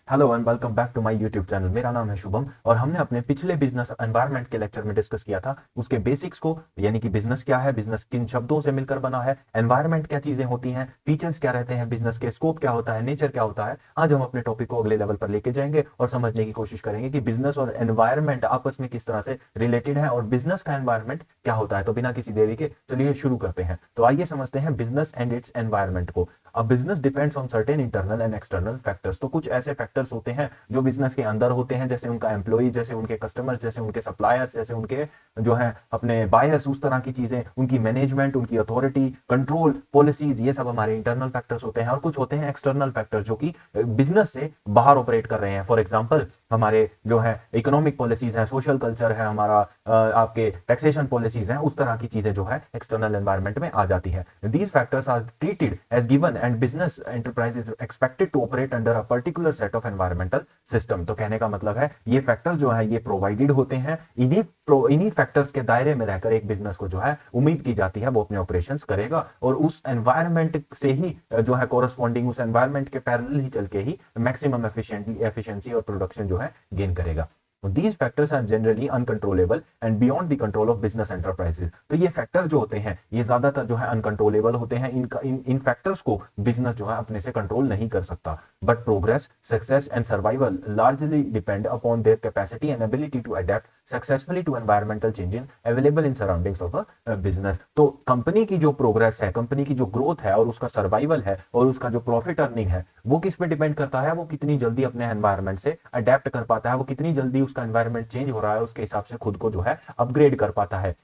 Hello and welcome back to my YouTube channel. मेरा नाम है शुभम और हमने अपने पिछले बिजनेस एनवायरनमेंट के लेक्चर में डिस्कस किया था उसके बेसिक्स को, यानी कि बिजनेस क्या है, बिजनेस किन शब्दों से मिलकर बना है, एनवायरनमेंट क्या चीजें होती हैं, फीचर्स क्या रहते हैं बिजनेस के, स्कोप क्या होता है, नेचर क्या होता है। आज हम अपने टॉपिक को अगले लेवल पर लेके जाएंगे और समझने की कोशिश करेंगे कि बिजनेस और एनवायरनमेंट आपस में किस तरह से रिलेटेड है और बिजनेस का एनवायरनमेंट क्या होता है। तो बिना किसी देरी के चलिए शुरू करते हैं। तो आइए समझते हैं बिजनेस एंड इट्स एनवायरनमेंट को। अब business depends on certain internal and external factors. तो कुछ ऐसे फैक्टर्स होते हैं जो बिजनेस के अंदर होते हैं, जैसे उनका एम्प्लॉय, जैसे उनके कस्टमर्स, जैसे उनके सप्लायर्स, जैसे उनके जो है अपने बायर्स, उस तरह की चीजें, उनकी मैनेजमेंट, उनकी अथॉरिटी, कंट्रोल, पॉलिसीज, ये सब हमारे इंटरनल फैक्टर्स होते हैं। और कुछ होते हैं एक्सटर्नल फैक्टर्स जो कि बिजनेस से बाहर ऑपरेट कर रहे हैं। फॉर एग्जाम्पल हमारे जो है इकोनॉमिक पॉलिसीज है, सोशल कल्चर है, हमारा आपके टैक्सेशन पॉलिसीज हैं, उस तरह की चीजें जो है एक्सटर्नल एनवायरनमेंट में आ जाती है। These factors are treated as given and business enterprise is expected to operate under a particular set of environmental system. तो कहने का मतलब है ये फैक्टर जो है ये प्रोवाइडेड होते हैं, इन्हीं फैक्टर्स के दायरे में रहकर एक बिजनेस को जो है उम्मीद की जाती है वो अपने ऑपरेशंस करेगा और उस एनवायरनमेंट से ही जो है कोरस्पॉन्डिंग उस एनवायरनमेंट के पैरेलल ही चल के ही मैक्सिमम एफिशिएंसी और प्रोडक्शन जो है गेन करेगा। These factors are generally uncontrollable and beyond the control of business enterprises। तो ये फैक्टर जो होते हैं ये ज्यादातर जो है अनकंट्रोलेबल होते हैं। इन फैक्टर्स को बिजनेस जो है अपने से कंट्रोल नहीं कर सकता। But progress, success and survival largely depend upon their capacity and ability to adapt successfully to environmental changes available in surroundings of a business. तो कंपनी की जो प्रोग्रेस है, कंपनी की जो ग्रोथ है और उसका सर्वाइवल है और उसका जो प्रॉफिट अर्निंग है वो किस पे डिपेंड करता है, वो कितनी जल्दी अपने एनवायरमेंट से अडेप्ट कर पाता है, वो कितनी जल्दी उसका एनवायरमेंट चेंज हो रहा है उसके हिसाब से खुद को जो है अपग्रेड कर पाता है।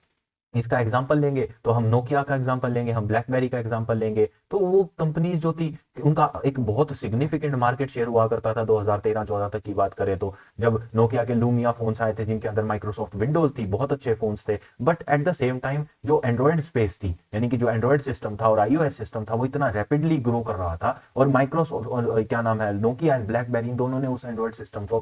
इसका एग्जांपल लेंगे तो हम नोकिया का एग्जांपल लेंगे, हम ब्लैकबेरी का एग्जांपल लेंगे। तो वो कंपनीज जो थी उनका एक बहुत सिग्निफिकेंट मार्केट शेयर हुआ करता था 2013-14 तक की बात करें तो, जब नोकिया के लूमिया फोन्स आए थे जिनके अंदर माइक्रोसॉफ्ट विंडोज थी, बहुत अच्छे फोन्स थे। But at the same time जो एंड्रॉइड स्पेस थी, यानी कि जो एंड्रॉइड सिस्टम था और आईओएस सिस्टम था, वो इतना रैपिडली ग्रो कर रहा था और माइक्रोसॉफ्ट और क्या नाम है नोकिया एंड ब्लैकबेरी दोनों ने उस एंड्रॉइड सिस्टम को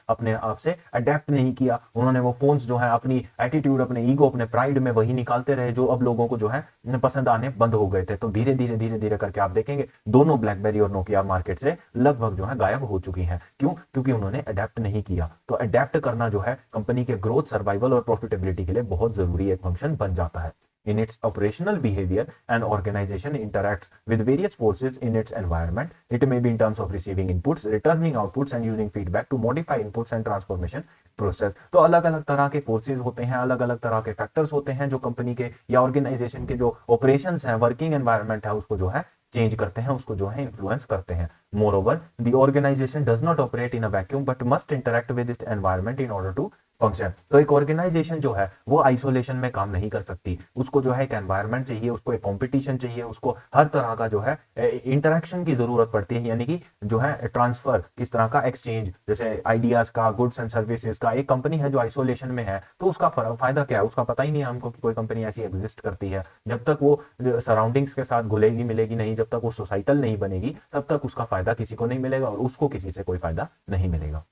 अपने आप से अडेप्ट नहीं किया। उन्होंने वो फोन्स जो है अपनी एटीट्यूड, अपने ईगो, अपने प्राइड में वही निकालते रहे जो अब लोगों को जो है पसंद आने बंद हो गए थे। तो धीरे धीरे करके आप देखेंगे दोनों ब्लैकबेरी और नोकिया मार्केट से लगभग जो है गायब हो चुकी हैं। क्यों? क्योंकि उन्होंने अडेप्ट नहीं किया। तो अडेप्ट करना जो है कंपनी के ग्रोथ, सर्वाइवल और प्रॉफिटेबिलिटी के लिए बहुत जरूरी एक फंक्शन बन जाता है। In its operational behavior, an organization interacts with various forces in its environment. It may be in terms of receiving inputs, returning outputs, and using feedback to modify inputs and transformation process। तो अलग अलग तरह के forces होते हैं, अलग अलग तरह के फैक्टर्स होते हैं जो कंपनी के या ऑर्गेनाइजेशन के जो ऑपरेशंस हैं, वर्किंग एनवायरनमेंट है, उसको जो है चेंज करते हैं, उसको जो है इन्फ्लुएंस करते हैं। Moreover, the organization does not operate in a vacuum but must interact with its environment in order to function. तो एक ऑर्गेनाइजेशन जो है वो आइसोलेशन में काम नहीं कर सकती, उसको जो है एक एनवायरनमेंट चाहिए, उसको एक कंपटीशन चाहिए, उसको हर तरह का जो है इंटरेक्शन की जरूरत पड़ती है, यानी कि जो है ट्रांसफर, किस तरह का एक्सचेंज, जैसे आइडियाज का, गुड्स एंड सर्विसेज का। एक कंपनी है जो आइसोलेशन में है तो उसका फायदा क्या है, उसका पता ही नहीं है हमको कि कोई कंपनी ऐसी एग्जिस्ट करती है। जब तक वो सराउंडिंग्स के साथ घुलेगी मिलेगी नहीं, जब तक वो सोसाइटल नहीं बनेगी, तब तक उसका फायदा किसी को नहीं मिलेगा और उसको किसी से कोई फायदा नहीं मिलेगा।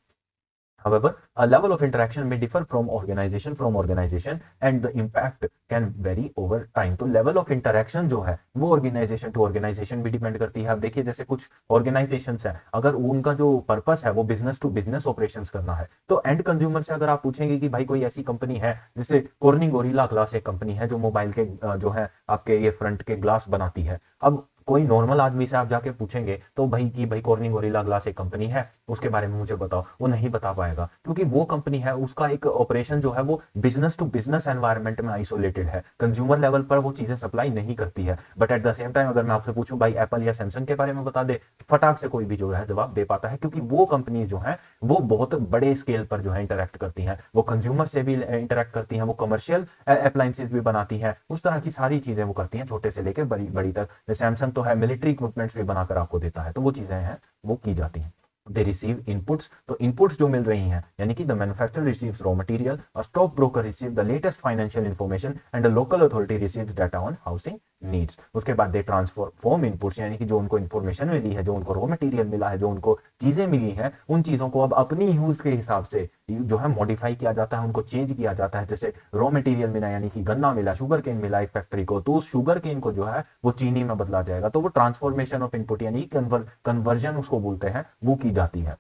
However, a level of interaction may differ from organization and the impact can vary over time। तो level of interaction जो है वो organization to organization भी डिपेंड करती है। अब देखिए जैसे कुछ organizations हैं, अगर उनका जो पर्पस है वो बिजनेस टू बिजनेस ऑपरेशंस करना है, तो एंड कंज्यूमर से अगर आप पूछेंगे कि भाई कोई ऐसी कंपनी है, जैसे कॉर्निंग गोरिल्ला ग्लास एक कंपनी है जो मोबाइल के जो है आपके ये फ्रंट के ग्लास बनाती है। अब कोई नॉर्मल आदमी से आप जाके पूछेंगे तो भाई कि भाई कॉर्निंग गोरिल्ला ग्लास एक कंपनी है, उसके बारे में मुझे बताओ, वो नहीं बता पाएगा क्योंकि वो कंपनी है उसका एक ऑपरेशन जो है वो बिजनेस टू बिजनेस एनवायरनमेंट में आइसोलेटेड है, कंज्यूमर लेवल पर वो चीजें सप्लाई नहीं करती है। But at the same time अगर मैं आपसे पूछूं भाई एप्पल या सैमसंग के बारे में बता दे, फटाक से कोई भी जो है जवाब दे पाता है, क्योंकि वो कंपनी जो है वो बहुत बड़े स्केल पर जो है इंटरेक्ट करती हैं, वो कंज्यूमर से भी इंटरेक्ट करती हैं, वो कमर्शियल अप्लायंसेस भी बनाती हैं, उस तरह की सारी चीजें वो करती हैं, छोटे से लेकर बड़ी बड़ी तक। सैमसंग तो है मिलिट्री इक्विपमेंट्स भी बनाकर आपको देता है, तो वो चीजें हैं वो की जाती हैं। दे रिसीव इनपुट्स, तो इनपुट्स जो मिल रही हैं, यानी कि the manufacturer receives raw material, a stock broker receive the latest financial information and the local authority receives data on housing needs. उसके बाद दे ट्रांसफॉर्म इनपुट्स, यानी कि जो उनको इन्फॉर्मेशन मिली है, जो उनको रॉ मटेरियल मिला है, जो उनको चीजें मिली हैं, उन चीजों को अब अपनी यूज के हिसाब से जो है मॉडिफाई किया जाता है, उनको चेंज किया जाता है। जैसे रॉ मटेरियल मिला, यानी कि गन्ना मिला, शुगर केन मिला एक फैक्ट्री को, तो उस शुगर केन को जो है वो चीनी में बदला जाएगा। तो वो ट्रांसफॉर्मेशन ऑफ इनपुट यानी कन्वर्जन उसको बोलते हैं, वो की जाती है।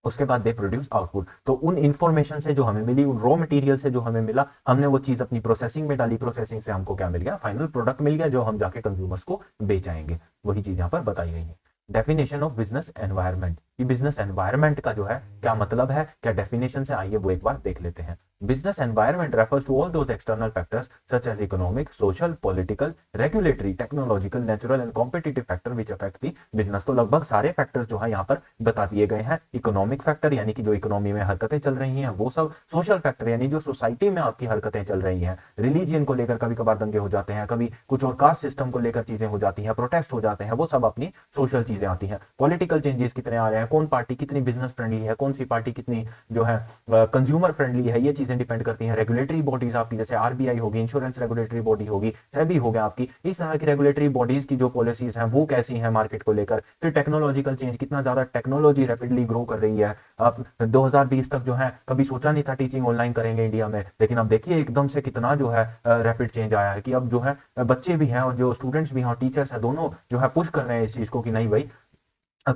उसके बाद दे प्रोड्यूस आउटपुट। तो उन इंफॉर्मेशन से जो हमें मिली, उन रॉ मटेरियल से जो हमें मिला, हमने वो चीज अपनी प्रोसेसिंग में डाली, प्रोसेसिंग से हमको क्या मिल गया, फाइनल प्रोडक्ट मिल गया जो हम जाके कंज्यूमर्स को बेचाएंगे। वही चीज यहाँ पर बताई गई है। डेफिनेशन ऑफ बिजनेस एनवायरनमेंट, कि बिजनेस एनवायरनमेंट का जो है क्या मतलब है, क्या डेफिनेशन है, आइए वो एक बार देख लेते हैं। Business environment refers to all those external factors such as economic, social, political, regulatory, technological, natural and competitive factor which affect the business. तो लगभग सारे फैक्टर्स जो है यहाँ पर बता दिए गए हैं। इकोनॉमिक फैक्टर यानी कि जो इकोनॉमी में हरकतें चल रही हैं वो सब, सोशल फैक्टर यानी जो सोसाइटी में आपकी हरकतें चल रही हैं, रिलीजियन को लेकर कभी कभार दंगे हो जाते हैं, कभी कुछ और कास्ट सिस्टम को लेकर चीजें हो जाती हैं, प्रोटेस्ट हो जाते हैं, वो सब अपनी सोशल चीजें आती हैं। पॉलिटिकल चेंजेस कितने आ रहे हैं, कौन पार्टी कितनी बिजनेस फ्रेंडली है, कौन सी पार्टी कितनी जो है कंज्यूमर फ्रेंडली है, ये चीजें डिपेंड करती हैं। रेगुलेटरी बॉडीज आपकी जैसे आरबीआई होगी, इंश्योरेंस रेगुलेटरी बॉडी होगी, सेबी हो गया आपकी, इस तरह की रेगुलेटरी बॉडीज की जो पॉलिसीज हैं वो कैसी हैं मार्केट को लेकर। फिर टेक्नोलॉजिकल चेंज, कितना ज्यादा टेक्नोलॉजी रैपिडली ग्रो कर रही है। अब 2020 तक जो है कभी सोचा नहीं था टीचिंग ऑनलाइन करेंगे इंडिया में, लेकिन अब देखिए एकदम से कितना जो है रैपिड चेंज आया है कि अब जो है बच्चे भी हैं और जो स्टूडेंट्स भी हैं और टीचर्स हैं, दोनों जो है पुश कर रहे हैं इस चीज को कि नहीं भाई,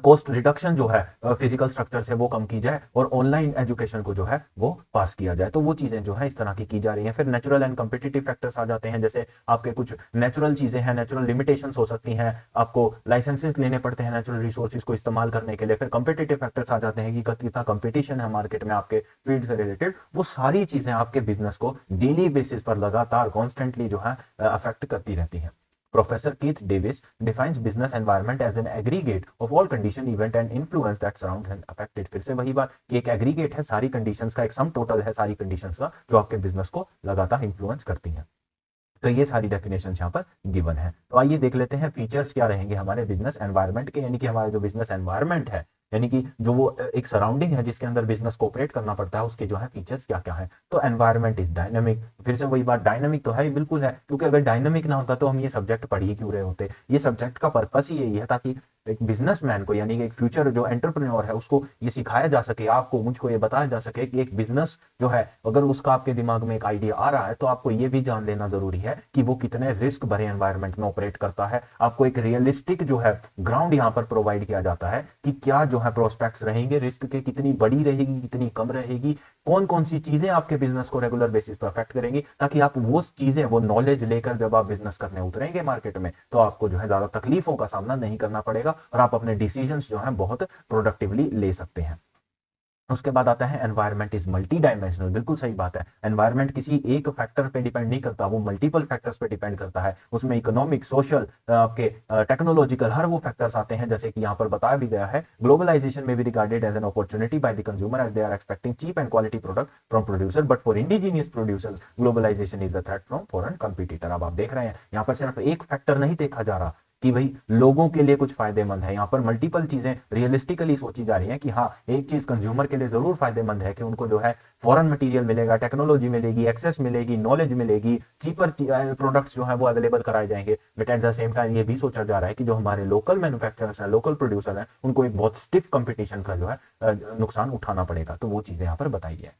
कॉस्ट रिडक्शन जो है फिजिकल स्ट्रक्चर से वो कम की जाए और ऑनलाइन एजुकेशन को जो है वो पास किया जाए। तो वो चीजें जो है इस तरह की जा रही हैं। फिर नेचुरल एंड कम्पिटिटिव फैक्टर्स आ जाते हैं, जैसे आपके कुछ नेचुरल चीजें हैं, नेचुरल लिमिटेशंस हो सकती हैं, आपको लाइसेंसेस लेने पड़ते हैं नेचुरल रिसोर्सेज को इस्तेमाल करने के लिए। फिर कम्पिटिटिव फैक्टर्स आ जाते हैं कि कितना कंपटीशन है मार्केट में आपके फील्ड से रिलेटेड। वो सारी चीजें आपके बिजनेस को डेली बेसिस पर लगातार कॉन्स्टेंटली जो है अफेक्ट करती रहती हैं। Professor Keith Davis defines business environment as an aggregate of all condition, event and influence that surround and affect it। फिर से वही बात कि एक एग्रीगेट है सारी कंडीशंस का, एक सम टोटल है सारी कंडीशंस का जो आपके बिजनेस को लगातार इंफ्लुएंस करती हैं। तो ये सारी डेफिनेशन यहाँ पर गिवन है। तो आइए देख लेते हैं फीचर्स क्या रहेंगे हमारे बिजनेस एनवायरनमेंट के, यानी कि हमारा जो बिजनेस एनवायरनमेंट है, यानी कि जो वो एक सराउंडिंग है जिसके अंदर बिजनेस कोऑपरेट करना पड़ता है, उसके जो है फीचर्स क्या क्या है। तो एनवायरनमेंट इज डायनामिक। फिर से वही बात, डायनामिक तो है बिल्कुल है, क्योंकि अगर डायनामिक ना होता तो हम ये सब्जेक्ट पढ़ ही क्यों रहे होते। ये सब्जेक्ट का पर्पस ही यही है ताकि एक बिजनेसमैन को, यानी कि एक फ्यूचर जो एंटरप्रेन्योर है, उसको ये सिखाया जा सके, आपको मुझको ये बताया जा सके कि एक बिजनेस जो है अगर उसका आपके दिमाग में एक आइडिया आ रहा है तो आपको ये भी जान लेना जरूरी है कि वो कितने रिस्क भरे एनवायरनमेंट में ऑपरेट करता है। आपको एक रियलिस्टिक जो है ग्राउंड यहाँ पर प्रोवाइड किया जाता है कि क्या जो है प्रोस्पेक्ट्स रहेंगे रिस्क के, कितनी बड़ी रहेगी, कितनी कम रहेगी, कौन कौन सी चीजें आपके बिजनेस को रेगुलर बेसिस पर अफेक्ट करेंगी, ताकि आप वो चीजें, वो नॉलेज लेकर जब आप बिजनेस करने उतरेंगे मार्केट में तो आपको जो है ज्यादा तकलीफों का सामना नहीं करना पड़ेगा और आप अपने डिसीजंस जो है बहुत प्रोडक्टिवली ले सकते हैं। उसके बाद आता है एनवायरनमेंट इज मल्टी डायमेंशनल। बिल्कुल सही बात है, एनवायरनमेंट किसी एक फैक्टर पे डिपेंड नहीं करता, वो मल्टीपल फैक्टर्स पे डिपेंड करता है। उसमें इकोनॉमिक, सोशल, आपके टेक्नोलॉजिकल, हर वो फैक्टर्स आते हैं। जैसे कि यहाँ पर बताया भी गया है, ग्लोबलाइजेशन में भी regarded as an opportunity by the consumer as they are expecting cheap and quality product from producer, but for indigenous producers globalisation is a threat from foreign competitor. अब आप देख रहे हैं यहाँ पर सिर्फ एक फैक्टर नहीं देखा जा रहा कि भाई लोगों के लिए कुछ फायदेमंद है, यहाँ पर मल्टीपल चीजें रियलिस्टिकली सोची जा रही हैं कि हाँ एक चीज कंज्यूमर के लिए जरूर फायदेमंद है कि उनको जो है फॉरेन मटेरियल मिलेगा, टेक्नोलॉजी मिलेगी, एक्सेस मिलेगी, नॉलेज मिलेगी, चीपर प्रोडक्ट्स जो है वो अवेलेबल कराए जाएंगे। But at the same time ये भी सोचा जा रहा है कि जो हमारे लोकल मैन्युफैक्चरर्स हैं, लोकल प्रोड्यूसर हैं, उनको एक बहुत स्टिफ कंपटीशन का जो है नुकसान उठाना पड़ेगा। तो वो चीजें यहाँ पर बताई है।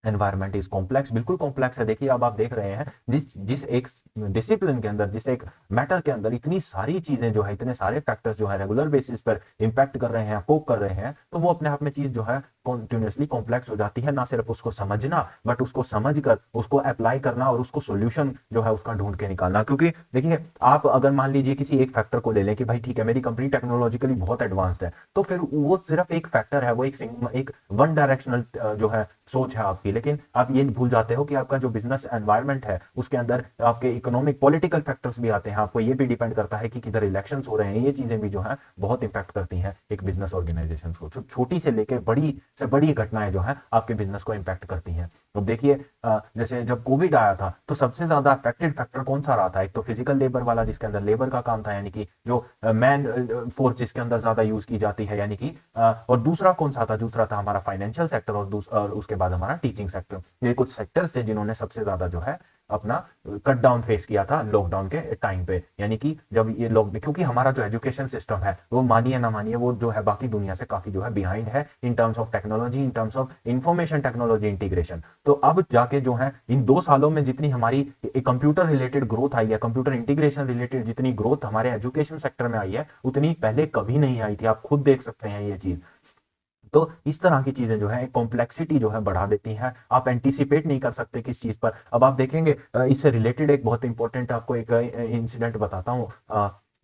एनवायरमेंट इज कॉम्प्लेक्स, बिल्कुल कॉम्प्लेक्स है। देखिए अब आप देख रहे हैं जिस जिस एक डिसिप्लिन के अंदर, जिस एक मैटर के अंदर इतनी सारी चीजें जो है, इतने सारे फैक्टर्स जो है रेगुलर बेसिस पर इंपैक्ट कर रहे हैं, अफेक्ट कर रहे हैं, तो वो अपने आप में चीज जो है कॉन्टिन्यूसली कॉम्प्लेक्स हो जाती है। ना सिर्फ उसको समझना बट उसको समझकर उसको अप्लाई करना और उसको सोल्यूशन जो है उसका ढूंढ के निकालना। क्योंकि देखिए आप अगर मान लीजिए किसी एक फैक्टर को ले लें कि भाई ठीक है मेरी कंपनी टेक्नोलॉजिकली बहुत एडवांस्ड है, तो फिर वो सिर्फ एक फैक्टर है, वो एक वन डायरेक्शनल जो है सोच है आपकी। लेकिन आप ये भूल जाते हो कि आपका जो बिजनेस एनवायरनमेंट है उसके अंदर आपके इकोनॉमिक पॉलिटिकल फैक्टर्स भी आते हैं। आपको ये भी डिपेंड करता है कि किधर इलेक्शंस हो रहे हैं, ये चीजें भी जो है बहुत इंपैक्ट करती हैं एक बिजनेस ऑर्गेनाइजेशन को। छोटी से लेकर बड़ी से बड़ी घटनाएं जो है आपके बिजनेस को इंपैक्ट करती हैं। तो देखिए जैसे जब कोविड आया था तो सबसे ज्यादा अफेक्टेड फैक्टर कौन सा रहा था? एक तो फिजिकल लेबर वाला जिसके अंदर लेबर का काम था, यानी कि जो मैन फोर्स जिसके अंदर ज्यादा यूज की जाती है, यानी कि और दूसरा कौन सा था? दूसरा था हमारा फाइनेंशियल सेक्टर और उसके बाद हमारा टीचिंग सेक्टर। ये कुछ सेक्टर्स थे जिन्होंने सबसे ज्यादा जो है अपना कट डाउन फेस किया था लॉकडाउन के टाइम पे। यानी कि जब ये लॉकडाउन, क्योंकि हमारा जो एजुकेशन सिस्टम है वो मानिए ना मानिए वो जो है बाकी दुनिया से काफी जो है बिहाइंड है in terms of technology, in terms of information technology integration. तो अब जाके जो है इन 2 सालों में जितनी हमारी कंप्यूटर रिलेटेड ग्रोथ आई है, कंप्यूटर इंटीग्रेशन रिलेटेड जितनी ग्रोथ हमारे एजुकेशन सेक्टर में आई है, उतनी पहले कभी नहीं आई थी। आप खुद देख सकते हैं ये चीज। तो इस तरह की चीजें जो है कॉम्प्लेक्सिटी जो है बढ़ा देती हैं, आप एंटीसिपेट नहीं कर सकते किस चीज पर। अब आप देखेंगे इससे रिलेटेड एक बहुत इंपॉर्टेंट आपको एक इंसिडेंट बताता हूँ।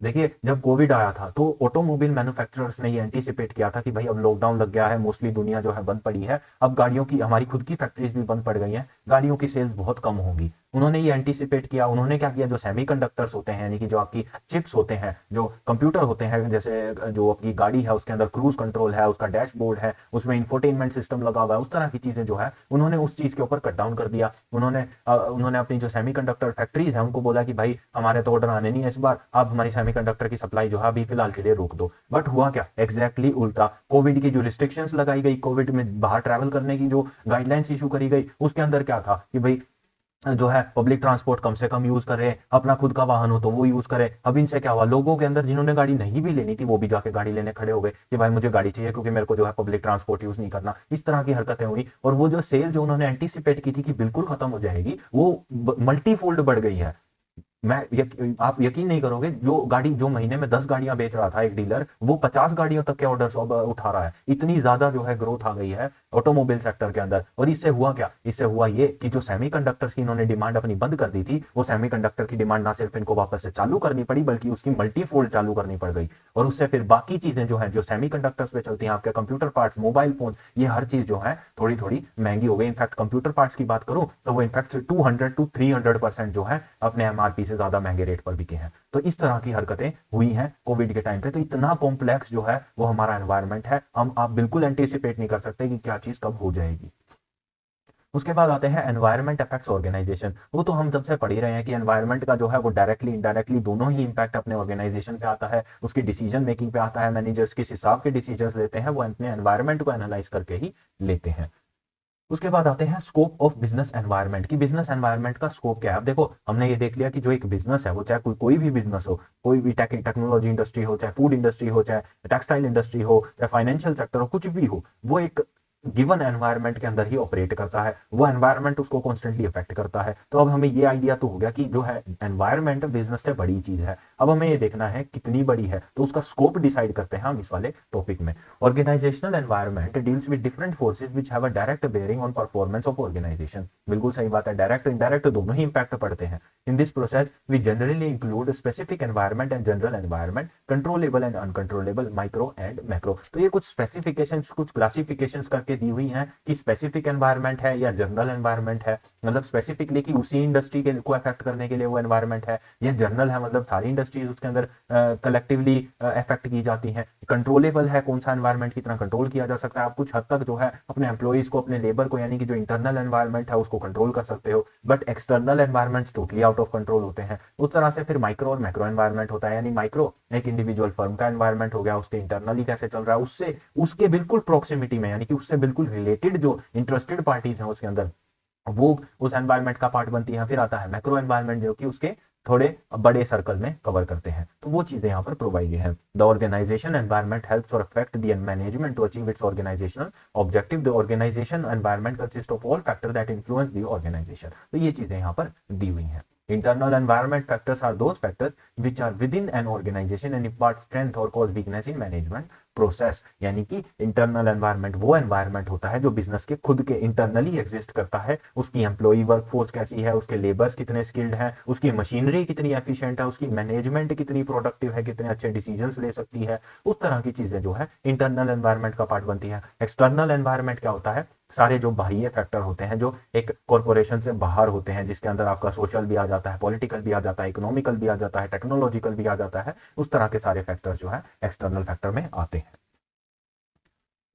देखिए जब कोविड आया था तो ऑटोमोबाइल मैन्युफैक्चरर्स ने ये एंटीसिपेट किया था कि भाई अब लॉकडाउन लग गया है, मोस्टली दुनिया जो है बंद पड़ी है, अब गाड़ियों की, हमारी खुद की फैक्ट्रीज भी बंद पड़ गई हैं, गाड़ियों की सेल्स बहुत कम होंगी। उन्होंने ये एंटीसिपेट किया, उन्होंने क्या किया, जो सेमीकंडक्टर्स होते हैं यानी कि जो आपकी चिप्स होते हैं, जो कंप्यूटर होते हैं, जैसे जो आपकी गाड़ी है उसके अंदर क्रूज कंट्रोल है, उसका डैशबोर्ड है, उसमें इंफोटेनमेंट सिस्टम लगा हुआ है, उस तरह की चीजें जो है उन्होंने उस चीज के ऊपर कट डाउन कर दिया। उन्होंने अपनी जो सेमीकंडक्टर फैक्ट्रीज है उनको बोला कि भाई हमारे तो ऑर्डर आने नहीं है इस बार, आप हमारी सेमीकंडक्टर की सप्लाई जो है अभी फिलहाल के लिए रोक दो। बट हुआ क्या, एग्जैक्टली उल्टा। कोविड की जो रिस्ट्रिक्शंस लगाई गई, कोविड में बाहर ट्रैवल करने की जो गाइडलाइंस इशू करी गई, उसके अंदर क्या था कि भाई जो है पब्लिक ट्रांसपोर्ट कम से कम यूज करे, अपना खुद का वाहन हो तो वो यूज करे। अब इनसे क्या हुआ, लोगों के अंदर जिन्होंने गाड़ी नहीं भी लेनी थी वो भी जाके गाड़ी लेने खड़े हो गए कि भाई मुझे गाड़ी चाहिए क्योंकि मेरे को जो है पब्लिक ट्रांसपोर्ट यूज नहीं करना। इस तरह की हरकतें हुई और वो जो सेल जो उन्होंने एंटीसिपेट की थी कि बिल्कुल खत्म हो जाएगी, वो मल्टीफोल्ड बढ़ गई है। आप यकीन नहीं करोगे, जो महीने में 10 गाड़ियां बेच रहा था एक डीलर, वो 50 गाड़ियों तक के ऑर्डर्स अब उठा रहा है। इतनी ज्यादा जो है ग्रोथ आ गई है ऑटोमोबाइल सेक्टर के अंदर। और इससे हुआ क्या, इससे हुआ ये कि जो सेमीकंडक्टर्स की इन्होंने डिमांड अपनी बंद कर दी थी, वो सेमीकंडक्टर की डिमांड ना सिर्फ इनको वापस से चालू करनी पड़ी बल्कि उसकी मल्टीफोल्ड चालू करनी पड़ गई। और उससे फिर बाकी चीजें जो है जो सेमीकंडक्टर्स पे चलती हैं, आपके कंप्यूटर पार्ट्स, मोबाइल फोन, ये हर चीज जो है थोड़ी थोड़ी महंगी हो गई। इनफैक्ट कंप्यूटर पार्ट्स की बात करूं तो वो इनफैक्ट 200 to 300% जो है अपने एमआरपी से ज्यादा महंगे रेट पर बिके हैं। तो इस तरह की हरकतें हुई हैं कोविड के टाइम पे। तो इतना कॉम्प्लेक्स जो है वो हमारा एनवायरनमेंट है, हम आप बिल्कुल एंटीसिपेट नहीं कर सकते कि क्या चीज कब हो जाएगी। उसके बाद आते हैं एनवायरनमेंट अफेक्ट्स ऑर्गेनाइजेशन। वो तो हम जब से पढ़ ही रहे हैं कि एनवायरनमेंट का जो है वो डायरेक्टली इनडायरेक्टली दोनों ही इंपैक्ट अपने ऑर्गेनाइजेशन पे आता है, उसकी डिसीजन मेकिंग पे आता है। मैनेजर्स किस हिसाब के डिसीजन लेते हैं वो अपने एनवायरनमेंट को एनालाइज करके ही लेते हैं। उसके बाद आते हैं स्कोप ऑफ बिजनेस एनवायरनमेंट की, बिजनेस एनवायरनमेंट का स्कोप क्या है। अब देखो हमने ये देख लिया कि जो एक बिजनेस है वो चाहे कोई भी बिजनेस हो, कोई भी टेक्नोलॉजी इंडस्ट्री हो, चाहे फूड इंडस्ट्री हो, चाहे टेक्सटाइल इंडस्ट्री हो, चाहे फाइनेंशियल सेक्टर हो, कुछ भी हो, वो एक गिवन एनवायरनमेंट के अंदर ही ऑपरेट करता है, वो एनवायरनमेंट उसको कॉन्स्टेंटली अफेक्ट करता है। तो अब हमें ये आइडिया तो हो गया कि जो है एनवायरनमेंट बिजनेस से बड़ी चीज है। अब हमें ये देखना है कितनी बड़ी है, तो उसका स्कोप डिसाइड करते हैं हम इस वाले टॉपिक में। Organizational environment deals with different forces which have a direct bearing on performance of organization। बिल्कुल सही बात है, डायरेक्ट इनडायरेक्ट दोनों ही इंपैक्ट पड़ते हैं। In this process we generally include specific environment and general environment, controllable and uncontrollable, micro and macro. तो ये कुछ स्पेसिफिकेशंस, कुछ क्लासिफिकेशंस करके दी हुई हैं कि स्पेसिफिक एनवायरनमेंट है या जनरल एनवायरनमेंट है, मतलब स्पेसिफिकली कि उसी इंडस्ट्री के को अफेक्ट करने के लिए वो एनवायरनमेंट है, या जनरल है मतलब सारी इंडस्ट्रीज उसके अंदर कलेक्टिवली अफेक्ट की जाती हैं। कंट्रोलेबल है, कौन सा एनवायरनमेंट कितना कंट्रोल किया जा सकता है, आप कुछ हद तक जो है अपने एम्प्लॉइज को, अपने लेबर को, यानी कि जो इंटरनल एनवायरनमेंट है उसको कंट्रोल कर सकते हो। But external environment totally out of control होते हैं। उस तरह से फिर माइक्रो और मैक्रो एनवायरनमेंट होता है, यानी माइक्रो एक इंडिविजुअल फर्म का एनवायरनमेंट हो गया, उसके इंटरनली कैसे चल रहा है, उससे उसके बिल्कुल प्रोक्सिमिटी में, यानी कि उससे बिल्कुल रिलेटेड जो इंटरेस्टेड पार्टीज हैं उसके अंदर, वो उस एनवायरनमेंट का पार्ट बनती है। फिर आता है मैक्रो एनवायरनमेंट जो कि उसके थोड़े बड़े सर्कल में कवर करते हैं। तो वो चीजें यहाँ पर प्रोवाइड है। द ऑर्गेनाइजेशन एनवायरनमेंट हेल्प्स और affect the management to achieve its organisational objective. The organisation environment consist of all factor that influence the organisation. तो ये चीजें यहाँ पर दी हुई हैं। Internal environment factors are those factors which are within an organization and impart strength or cause weakness in management process. यानी कि internal environment वो एनवायरनमेंट होता है जो बिजनेस के खुद के इंटरनली एग्जिस्ट करता है। उसकी एम्प्लॉई वर्कफोर्स कैसी है, उसके लेबर्स कितने स्किल्ड हैं, उसकी मशीनरी कितनी एफिशिएंट है, उसकी मैनेजमेंट कितनी प्रोडक्टिव है, कितने अच्छे डिसीजंस ले सकती है, उस तरह की चीजें जो है इंटरनल एनवायरनमेंट का पार्ट बनती है। एक्सटर्नल एनवायरनमेंट क्या होता है, सारे जो बाह्य फैक्टर होते हैं जो एक कॉर्पोरेशन से बाहर होते हैं, जिसके अंदर आपका सोशल भी आ जाता है, पॉलिटिकल भी आ जाता है, इकोनॉमिकल भी आ जाता है, टेक्नोलॉजिकल भी आ जाता है, उस तरह के सारे फैक्टर्स जो है एक्सटर्नल फैक्टर में आते हैं।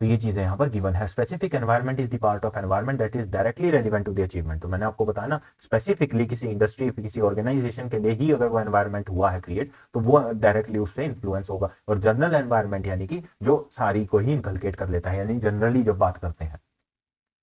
तो ये चीजें यहाँ पर गिवन है। Specific environment is the part of environment that is directly relevant to the achievement. तो मैंने आपको बताया ना, स्पेसिफिकली किसी इंडस्ट्री, किसी ऑर्गेनाइजेशन के लिए ही अगर वो एनवायरनमेंट हुआ है क्रिएट, तो वो डायरेक्टली उससे इन्फ्लुएंस होगा। और जनरल एनवायरनमेंट यानी कि जो सारी को ही इनकलकेट कर लेता है, यानी जनरली जब बात करते हैं,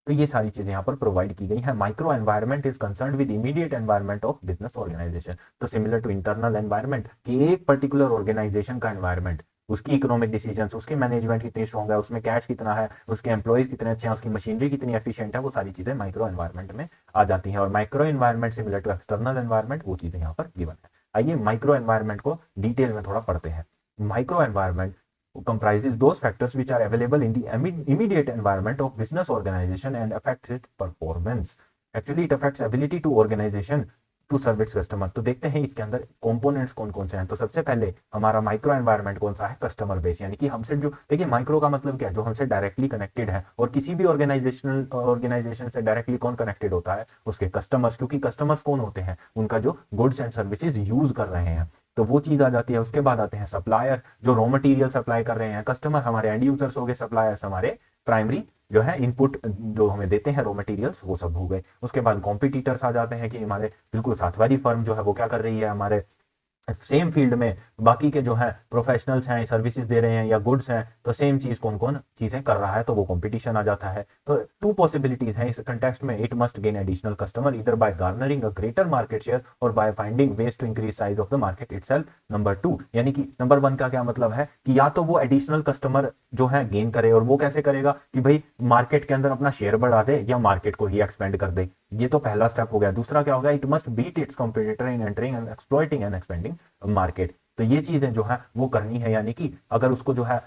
तो ये सारी चीजें यहाँ पर प्रोवाइड की गई है। Micro environment is concern with immediate environment of business organisation. तो सिमिलर टू इंटरनल एनवायरनमेंट कि एक पर्टिकुलर ऑर्गेनाइजेशन का एनवायरनमेंट, उसकी इकोनॉमिक डिसीजंस, उसकी मैनेजमेंट कितनी स्ट्रॉन्ग है, उसमें कैश कितना है, उसके एम्प्लॉइज कितने अच्छे हैं, उसकी मशीनरी कितनी एफिशिएंट है, वो सारी चीजें माइक्रो एनवायरनमेंट में आ जाती हैं। और micro environment similar to external environment, वो चीजें यहाँ पर गिवन है। आइए माइक्रो एनवायरनमेंट को डिटेल में थोड़ा पढ़ते हैं। Micro environment comprises those factors which are available in the immediate environment of business organization and affects its performance. Actually, it affects ability to organization to serve its customer. तो देखते हैं इसके अंदर कंपोनेंट्स कौन कौन से हैं। तो सबसे पहले हमारा माइक्रो एनवायरनमेंट कौन सा है, कस्टमर बेस, यानी कि हमसे जो, देखिए माइक्रो का मतलब क्या है, जो हमसे डायरेक्टली कनेक्टेड है। और किसी भी ऑर्गेनाइजेशन से डायरेक्टली कौन कनेक्टेड होता है, उसके कस्टमर्स, क्योंकि कस्टमर्स कौन होते हैं, उनका जो गुड्स एंड सर्विसेज यूज कर रहे हैं, तो वो चीज आ जाती है। उसके बाद आते हैं सप्लायर, जो रॉ मटेरियल सप्लाई कर रहे हैं। कस्टमर हमारे एंड यूजर्स हो गए, सप्लायर्स हमारे प्राइमरी जो है इनपुट जो हमें देते हैं रॉ मटेरियल्स, वो सब हो गए। उसके बाद कॉम्पिटिटर्स आ जाते हैं कि हमारे बिल्कुल साथ वाली फर्म जो है वो क्या कर रही है, हमारे सेम फील्ड में बाकी के जो है प्रोफेशनल्स हैं, सर्विसेज दे रहे हैं या गुड्स हैं, तो सेम चीज कौन कौन चीजें कर रहा है, तो वो कंपटीशन आ जाता है। तो टू पॉसिबिलिटीज हैं इस कंटेक्स्ट में, it must gain additional customer either by garnering a greater market share or by finding ways to increase size of the market itself. Number 2, यानी कि नंबर 1 का क्या मतलब है कि या तो वो एडिशनल कस्टमर जो है गेन करे, और वो कैसे करेगा कि भाई मार्केट के अंदर अपना शेयर बढ़ा दे या मार्केट को ही एक्सपेंड कर दे। ये तो पहला स्टेप हो गया। दूसरा क्या होगा, it must beat its competitor in entering and exploiting and expanding market. तो ये चीजें जो है वो करनी है, यानी कि अगर उसको जो है,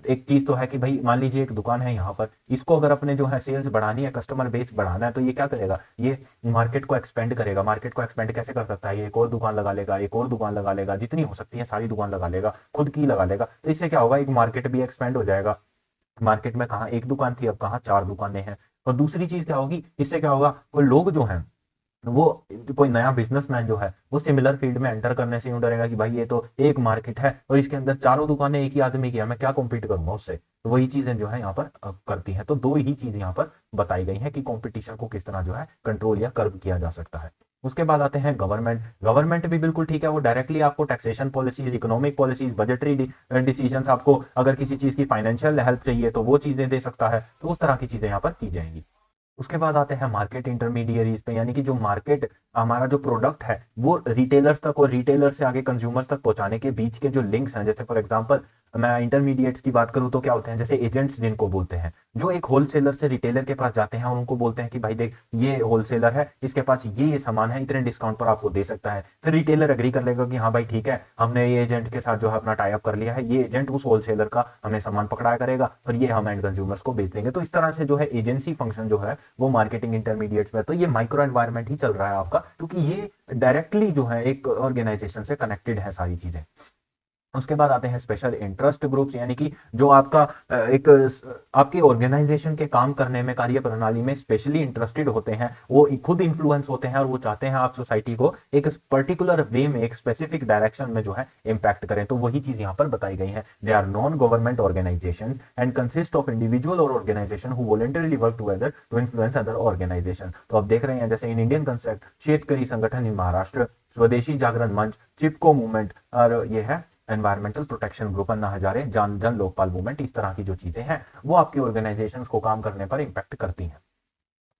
एक चीज तो है कि भाई मान लीजिए एक दुकान है यहाँ पर, इसको अगर अपने जो है सेल्स बढ़ानी है, कस्टमर बेस बढ़ाना है, तो ये क्या करेगा, ये मार्केट को एक्सपेंड करेगा। मार्केट को एक्सपेंड कैसे कर सकता है, ये एक और दुकान लगा लेगा, एक और दुकान लगा लेगा, जितनी हो सकती है सारी दुकान लगा लेगा, खुद की लगा लेगा। तो इससे क्या होगा, एक मार्केट भी एक्सपेंड हो जाएगा। मार्केट में कहाँ एक दुकान थी, अब कहाँ 4 दुकानें हैं। और दूसरी चीज क्या होगी, इससे क्या होगा, कोई लोग जो हैं, वो कोई नया बिजनेसमैन जो है वो सिमिलर फील्ड में एंटर करने से यूं डरेगा कि भाई ये तो एक मार्केट है और इसके अंदर 4 दुकानें एक ही आदमी की है, मैं क्या कॉम्पीट करूंगा उससे। तो वही चीजें जो है यहाँ पर करती हैं। तो 2 ही चीज यहाँ पर बताई गई हैं कि कंपटीशन को किस तरह जो है कंट्रोल या कर्व किया जा सकता है। उसके बाद आते हैं गवर्नमेंट। गवर्नमेंट भी बिल्कुल ठीक है, वो डायरेक्टली आपको taxation policies, economic policies, budgetary decisions, आपको अगर किसी चीज की फाइनेंशियल हेल्प चाहिए तो वो चीजें दे सकता है। तो उस तरह की चीजें यहाँ पर की जाएंगी। उसके बाद आते हैं मार्केट इंटरमीडिएरीज पे, यानी कि जो मार्केट, हमारा जो प्रोडक्ट है वो रिटेलर्स तक और रिटेलर से आगे कंज्यूमर्स तक पहुंचाने के बीच के जो लिंक्स हैं। जैसे फॉर एग्जांपल मैं इंटरमीडिएट्स की बात करूं तो क्या होते हैं, जैसे एजेंट्स जिनको बोलते हैं, जो एक होलसेलर से रिटेलर के पास जाते हैं और उनको बोलते हैं कि भाई देख ये होलसेलर है, इसके पास ये सामान है, इतने डिस्काउंट पर आपको दे सकता है। फिर रिटेलर एग्री कर लेगा कि हाँ भाई ठीक है, हमने ये एजेंट के साथ जो है अपना टाई अप कर लिया है, ये एजेंट उस होलसेलर का हमें सामान पकड़ाया करेगा और ये हम एंड कंज्यूमर्स को बेच देंगे। तो इस तरह से जो है एजेंसी फंक्शन जो है वो मार्केटिंग इंटरमीडिएट्स में, तो ये माइक्रो एनवायरनमेंट ही चल रहा है आपका, क्योंकि ये डायरेक्टली जो है एक ऑर्गेनाइजेशन से कनेक्टेड है सारी चीजें। उसके बाद आते हैं स्पेशल इंटरेस्ट ग्रुप्स, यानी कि जो आपका आपके ऑर्गेनाइजेशन के काम करने में, कार्य प्रणाली में स्पेशली इंटरेस्टेड होते हैं, वो खुद इन्फ्लुएंस होते हैं और वो चाहते हैं आप सोसाइटी को एक पर्टिकुलर वे में, एक स्पेसिफिक डायरेक्शन में जो है इंपैक्ट करें। तो वही चीज यहाँ पर बताई गई है। They are non government organization and consist of individual और organization who voluntarily work together to influence other organization. तो आप देख रहे हैं जैसे इन इंडियन कंसेप्ट, शेतकरी संगठन इन महाराष्ट्र, स्वदेशी जागरण मंच, चिपको मूवमेंट, और ये है environmental protection group, Anna Hazare, जन लोकपाल मूवमेंट। इस तरह की जो चीजें हैं वो आपकी ऑर्गेनाइजेशंस को काम करने पर इंपैक्ट करती हैं।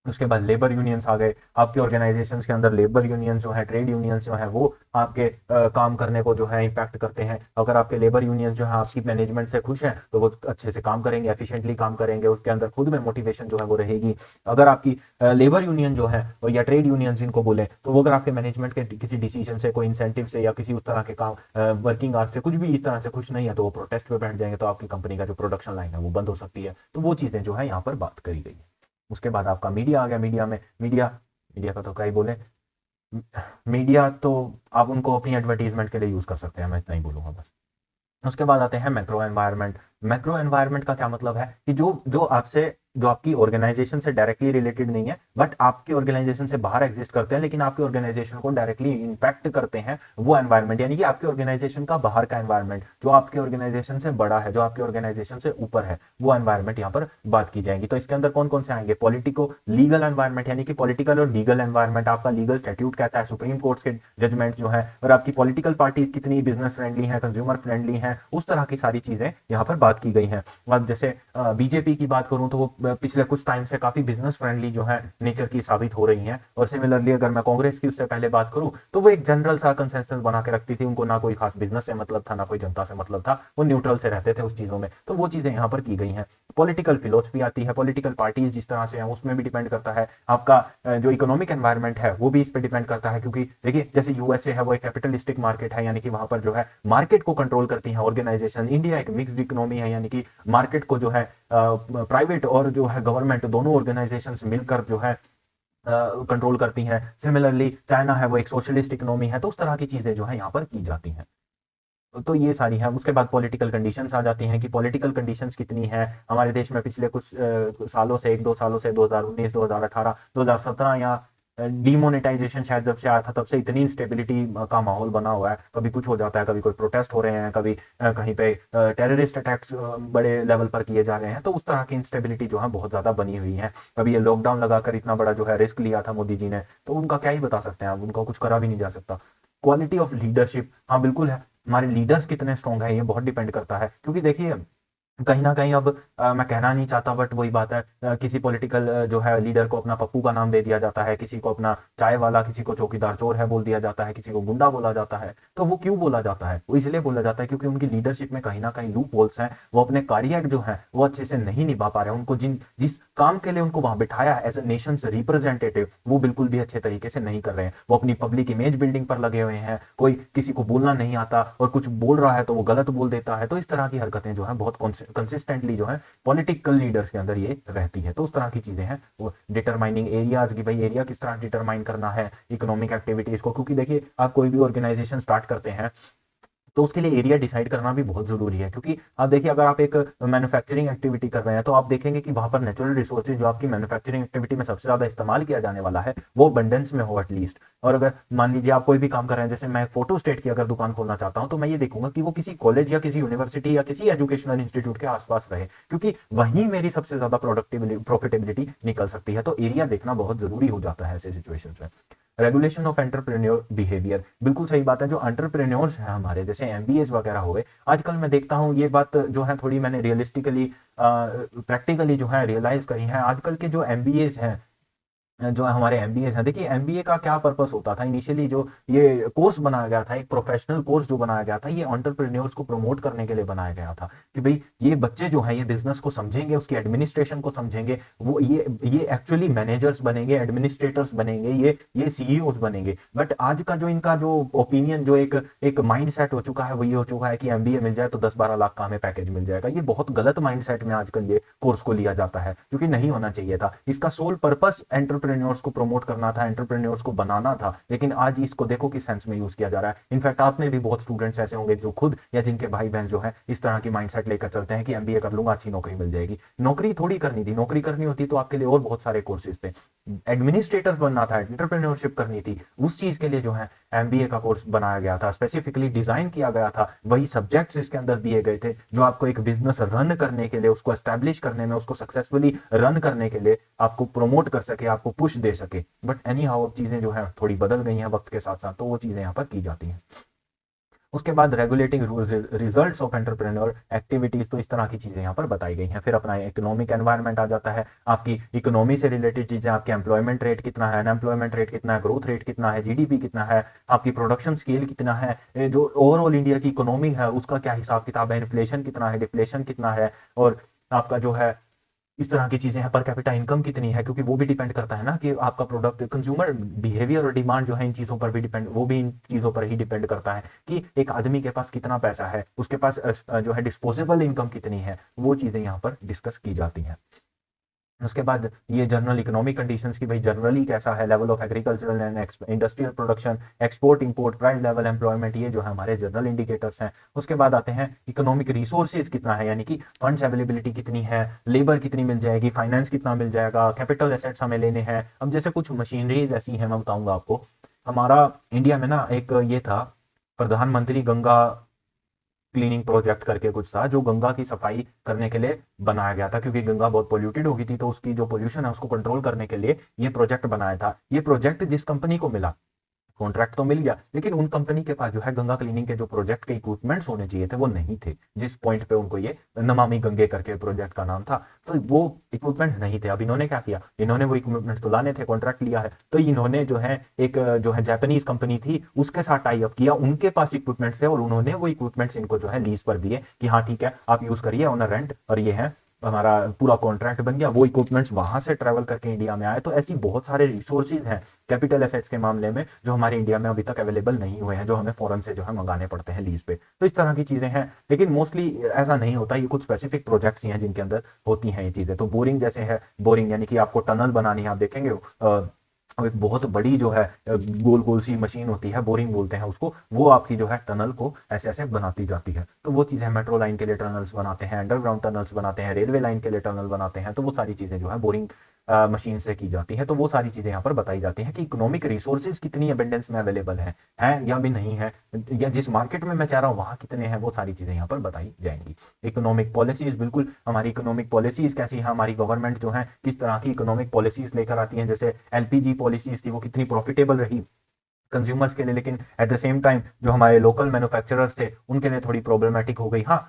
उसके बाद लेबर यूनियंस आ गए आपके ऑर्गेनाइजेशंस के अंदर। लेबर यूनियंस जो है, ट्रेड यूनियंस जो है, वो आपके काम करने को जो है इंपैक्ट करते हैं। अगर आपके लेबर यूनियंस जो है आपकी मैनेजमेंट से खुश हैं तो वो अच्छे से काम करेंगे, एफिशिएंटली काम करेंगे, उसके अंदर खुद में मोटिवेशन जो है वो रहेगी। अगर आपकी लेबर यूनियन जो है या ट्रेड यूनियन जिनको बोले, तो वो अगर आपके मैनेजमेंट के किसी डिसीजन से, कोई इंसेंटिव से या किसी उस तरह के काम, वर्किंग आवर्स से, कुछ भी इस तरह से खुश नहीं है, तो वो प्रोटेस्ट पे बैठ जाएंगे, तो आपकी कंपनी का जो प्रोडक्शन लाइन है वो बंद हो सकती है। तो वो चीजें जो है यहाँ पर बात करी गई है। उसके बाद आपका मीडिया आ गया। मीडिया का तो क्या ही बोले, मीडिया तो आप उनको अपनी एडवर्टीजमेंट के लिए यूज कर सकते हैं, मैं इतना ही बोलूंगा बस। उसके बाद आते हैं मैक्रो एनवायरनमेंट। मैक्रो एनवायरनमेंट का क्या मतलब है कि जो आपकी ऑर्गेनाइजेशन से डायरेक्टली रिलेटेड नहीं है, बट आपकी ऑर्गेनाइजेशन से बाहर एग्जिस्ट करते हैं, लेकिन आपकी ऑर्गेनाइजेशन को डायरेक्टली इंपैक्ट करते हैं, वो एनवायरनमेंट, यानी कि आपकी ऑर्गेनाइजेशन का बाहर का एनवायरनमेंट, जो आपकी ऑर्गेनाइजेशन से बड़ा है, जो आपकी ऑर्गेनाइजेशन से ऊपर है, वो एनवायरनमेंट यहाँ पर बात की जाएगी। तो इसके अंदर कौन कौन से आएंगे, पॉलिटिको लीगल एनवायरनमेंट, यानी कि पॉलिटिकल और लीगल एनवायरनमेंट, आपका लीगल स्टैट्यूट कैसा है, सुप्रीम कोर्ट के जजमेंट जो है, और आपकी पॉलिटिकल पार्टीज कितनी बिजनेस फ्रेंडली है, कंज्यूमर फ्रेंडली है, उस तरह की सारी चीजें यहाँ पर बात की गई है। अब जैसे बीजेपी की बात करूं तो वो पिछले कुछ टाइम से काफी बिजनेस फ्रेंडली जो है नेचर की साबित हो रही हैं। और सिमिलरली अगर मैं कांग्रेस की उससे पहले बात करूं तो वो एक जनरल सा कंसेंसस बना के रखती थी, उनको ना कोई खास बिजनेस से मतलब था, ना कोई जनता से मतलब था, वो न्यूट्रल से रहते थे उस चीजों में। तो वो चीजें यहाँ पर की गई हैं। पॉलिटिकल फिलोसफी आती है, पॉलिटिकल पार्टीज जिस तरह से हैं उसमें भी डिपेंड करता है। आपका जो इकोनॉमिक एनवायरनमेंट है वो भी इस पे डिपेंड करता है, क्योंकि देखिए जैसे यूएसए है वो एक कैपिटलिस्टिक मार्केट है, यानी कि वहां पर जो है मार्केट को कंट्रोल करती है ऑर्गेनाइजेशन। इंडिया एक मिक्स्ड इकोनॉमी है, यानी कि मार्केट को जो है प्राइवेट और जो है गवर्नमेंट दोनों ऑर्गेनाइजेशन मिलकर जो है कंट्रोल करती हैं। सिमिलरली चाइना है वो एक सोशलिस्ट इकोनॉमी है। तो उस तरह की चीजें जो है यहाँ पर की जाती हैं। तो ये सारी है। उसके बाद पॉलिटिकल कंडीशंस आ जाती हैं कि पॉलिटिकल कंडीशंस कितनी है हमारे देश में पिछले कुछ सालों से, एक दो सालों से, 2019 2018 2017 या डीमोनेटाइजेशन शायद जब से आया था तब से इतनी इंस्टेबिलिटी का माहौल बना हुआ है। कभी कुछ हो जाता है, कभी कोई प्रोटेस्ट हो रहे हैं, कभी कहीं पे टेररिस्ट अटैक्स बड़े लेवल पर किए जा रहे हैं। तो उस तरह की इंस्टेबिलिटी जो है बहुत ज्यादा बनी हुई है। कभी ये लॉकडाउन लगाकर इतना बड़ा जो है रिस्क लिया था मोदी जी ने, तो उनका क्या ही बता सकते हैं, अब उनका कुछ करा भी नहीं जा सकता। क्वालिटी ऑफ लीडरशिप, हाँ बिल्कुल है, हमारे लीडर्स कितने स्ट्रांग है ये बहुत डिपेंड करता है। क्योंकि देखिए कहीं ना कहीं अब मैं कहना नहीं चाहता बट वही बात है, किसी पॉलिटिकल जो है लीडर को अपना पप्पू का नाम दे दिया जाता है, किसी को अपना चाय वाला, किसी को चौकीदार चोर है बोल दिया जाता है, किसी को गुंडा बोला जाता है। तो वो क्यों बोला जाता है? वो इसलिए बोला जाता है क्योंकि उनकी लीडरशिप में कहीं ना कहीं लूप होल्स हैं, वो अपने कार्य जो है वो अच्छे से नहीं निभा पा रहे हैं। उनको जिस काम के लिए उनको वहां बिठाया है एज ए नेशन रिप्रेजेंटेटिव, वो बिल्कुल भी अच्छे तरीके से नहीं कर रहे हैं। वो अपनी पब्लिक इमेज बिल्डिंग पर लगे हुए हैं, कोई किसी को बोलना नहीं आता और कुछ बोल रहा है तो वो गलत बोल देता है। तो इस तरह की हरकतें जो है बहुत कंसिस्टेंटली जो है पॉलिटिकल लीडर्स के अंदर ये रहती है। तो उस तरह की चीजें हैं। वो डिटरमाइनिंग एरियाज की भाई एरिया किस तरह डिटरमाइन करना है इकोनॉमिक एक्टिविटीज को, क्योंकि देखिए आप कोई भी ऑर्गेनाइजेशन स्टार्ट करते हैं तो उसके लिए एरिया डिसाइड करना भी बहुत जरूरी है। क्योंकि आप देखिए अगर आप एक मैन्युफैक्चरिंग एक्टिविटी कर रहे हैं तो आप देखेंगे कि वहां पर नेचुरल रिसोर्सेज जो आपकी मैन्युफैक्चरिंग एक्टिविटी में सबसे ज्यादा इस्तेमाल किया जाने वाला है वो अबंडेंस में हो एटलीस्ट। और अगर मान लीजिए आप कोई भी काम कर रहे हैं, जैसे मैं फोटो स्टेट की अगर दुकान खोलना चाहता हूं तो मैं ये देखूंगा कि वो किसी कॉलेज या किसी यूनिवर्सिटी या किसी एजुकेशनल इंस्टीट्यूट के आसपास रहे, क्योंकि वहीं मेरी सबसे ज्यादा प्रोडक्टिविटी प्रॉफिटेबिलिटी निकल सकती है। तो एरिया देखना बहुत जरूरी हो जाता है ऐसे सिचुएशन में। रेगुलेशन ऑफ एंटरप्रेन्योर बिहेवियर, बिल्कुल सही बात है। जो एंटरप्रेन्योर्स हैं हमारे, जैसे एमबीएस वगैरह हुए, आजकल मैं देखता हूँ ये बात जो है थोड़ी मैंने रियलिस्टिकली प्रैक्टिकली जो है रियलाइज करी है। आजकल के जो एमबीएस हैं, जो हमारे एमबीए हैं, देखिए एमबीए का क्या पर्पस होता था इनिशियली, जो ये कोर्स बनाया गया था, एक प्रोफेशनल कोर्स जो बनाया गया था, ये एंटरप्रेन्योर्स को प्रमोट करने के लिए बनाया गया था कि भाई ये बच्चे जो हैं ये बिजनेस को समझेंगे, उसकी एडमिनिस्ट्रेशन को समझेंगे, वो ये एक्चुअली मैनेजर्स बनेंगे, एडमिनिस्ट्रेटर्स बनेंगे, ये सीईओज बनेंगे। बट आज का जो इनका जो ओपिनियन, जो एक एक माइंड सेट हो चुका है वो ये हो चुका है कि एमबीए मिल जाए तो 10-12 लाख का हमें पैकेज मिल जाएगा। ये बहुत गलत माइंड सेट में आजकल ये कोर्स को लिया जाता है, क्योंकि नहीं होना चाहिए था। इसका सोल पर्पस एंटरप्रेन्योर्स को प्रमोट करना था, एंटरप्रेन्योर्स को बनाना था। लेकिन आज इसको देखो किस सेंस में यूज किया जा रहा है। इनफैक्ट आप में भी बहुत स्टूडेंट्स ऐसे होंगे जो खुद या जिनके भाई बहन जो है इस तरह की माइंडसेट लेकर चलते हैं कि एमबीए कर लूंगा अच्छी नौकरी मिल जाएगी। नौकरी थोड़ी करनी थी, नौकरी करनी होती तो आपके लिए और बहुत सारे कोर्सेज थे। एडमिनिस्ट्रेटर्स बनना था, एंटरप्रेन्योरशिप करनी थी, उस चीज के लिए जो है एमबीए का कोर्स बनाया गया था, स्पेसिफिकली डिजाइन किया गया था। वही सब्जेक्ट्स इसके अंदर दिए गए थे जो आपको एक बिजनेस रन करने के लिए, उसको एस्टैब्लिश करने में, उसको सक्सेसफुली रन करने के लिए आपको प्रमोट कर सके, आपको पुश दे सके। बट एनी हाउ चीजें जो है थोड़ी बदल गई हैं वक्त के साथ साथ, तो वो चीजें यहाँ पर की जाती हैं। उसके बाद regulating results of entrepreneur activities, तो इस तरह की चीजें यहाँ पर बताई गई हैं। फिर अपना इकोनॉमिक एनवायरनमेंट आ जाता है, आपकी इकोनॉमी से रिलेटेड चीजें, आपके एम्प्लॉयमेंट रेट कितना है, अनएम्प्लॉयमेंट रेट कितना है, ग्रोथ रेट कितना है, जीडीपी कितना है, आपकी प्रोडक्शन स्केल कितना है, जो ओवरऑल इंडिया की इकोनॉमी है उसका क्या हिसाब किताब है, इन्फ्लेशन कितना है, डिफ्लेशन कितना है, और आपका जो है इस तरह की चीजें हैं, पर कैपिटा इनकम कितनी है, क्योंकि वो भी डिपेंड करता है ना कि आपका प्रोडक्ट, कंज्यूमर बिहेवियर और डिमांड जो है इन चीजों पर भी डिपेंड, वो भी इन चीजों पर ही डिपेंड करता है कि एक आदमी के पास कितना पैसा है, उसके पास जो है डिस्पोजेबल इनकम कितनी है। वो चीजें यहाँ पर डिस्कस की जाती हैं। उसके बाद ये जनरल इकोनॉमिक कंडीशंस की भाई जनरली कैसा है, level of agricultural and industrial production, export import, price level, employment, ये जो है हमारे जनरल इंडिकेटर्स हैं। उसके बाद आते हैं इकोनॉमिक रिसोर्सेज कितना है, यानी कि फंड्स अवेलेबिलिटी कितनी है, लेबर कितनी मिल जाएगी, फाइनेंस कितना मिल जाएगा, कैपिटल एसेट्स हमें लेने हैं। अब जैसे कुछ मशीनरीज ऐसी हैं, मैं बताऊंगा आपको। हमारा इंडिया में ना एक ये था, प्रधानमंत्री गंगा क्लीनिंग प्रोजेक्ट करके कुछ था, जो गंगा की सफाई करने के लिए बनाया गया था, क्योंकि गंगा बहुत पोल्यूटेड हो गई थी, तो उसकी जो पोल्यूशन है उसको कंट्रोल करने के लिए ये प्रोजेक्ट बनाया था। ये प्रोजेक्ट जिस कंपनी को मिला कॉन्ट्रैक्ट तो मिल गया, लेकिन उन कंपनी के पास जो है गंगा क्लीनिंग के जो प्रोजेक्ट के इक्विपमेंट्स होने चाहिए थे वो नहीं थे, जिस पॉइंट पे उनको ये नमामि गंगे करके प्रोजेक्ट का नाम था, तो वो इक्विपमेंट नहीं थे। अब इन्होंने क्या किया, इन्होंने वो इक्विपमेंट तो लाने थे, कॉन्ट्रैक्ट लिया है, तो इन्होंने जो है एक जो है जापानीज कंपनी थी उसके साथ टाई अप किया, उनके पास इक्विपमेंट्स थे और उन्होंने वो इक्विपमेंट्स इनको जो है लीज पर दिए कि हाँ ठीक है आप यूज करिए ऑन रेंट, और ये है हमारा पूरा कॉन्ट्रैक्ट बन गया। वो इक्विपमेंट्स वहां से ट्रेवल करके इंडिया में आए। तो ऐसी बहुत सारे रिसोर्सेज हैं कैपिटल एसेट्स के मामले में जो हमारे इंडिया में अभी तक अवेलेबल नहीं हुए हैं, जो हमें फॉरेन से जो है मंगाने पड़ते हैं लीज पे। तो इस तरह की चीजें हैं, लेकिन मोस्टली ऐसा नहीं होता, ये कुछ स्पेसिफिक प्रोजेक्ट्स ही हैं जिनके अंदर होती हैं ये चीजें। तो बोरिंग जैसे है, बोरिंग यानी कि आपको टनल बनानी है, आप देखेंगे एक बहुत बड़ी जो है गोल गोल सी मशीन होती है, बोरिंग बोलते हैं उसको, वो आपकी जो है टनल को ऐसे ऐसे बनाती जाती है। तो वो चीजें मेट्रो लाइन के लिए टनल्स बनाते हैं, अंडरग्राउंड टनल्स बनाते हैं, रेलवे लाइन के लिए टनल बनाते हैं, तो वो सारी चीजें जो है बोरिंग मशीन से की जाती है। तो वो सारी चीजें यहाँ पर बताई जाती हैं कि इकोनॉमिक रिसोर्सेज कितनी एबंडेंस में अवेलेबल है या भी नहीं है, या जिस मार्केट में मैं चाह रहा हूँ वहां कितने हैं, वो सारी चीजें यहाँ पर बताई जाएंगी। इकोनॉमिक पॉलिसीज, बिल्कुल हमारी इकोनॉमिक पॉलिसीज कैसी है, हमारी गवर्नमेंट जो है किस तरह की इकोनॉमिक पॉलिसीज लेकर आती है। जैसे एलपीजी पॉलिसीज थी वो कितनी प्रॉफिटेबल रही कंज्यूमर्स के लिए, लेकिन एट द सेम टाइम जो हमारे लोकल मैन्युफैक्चरर्स थे उनके लिए थोड़ी प्रॉब्लमेटिक हो गई। हाँ,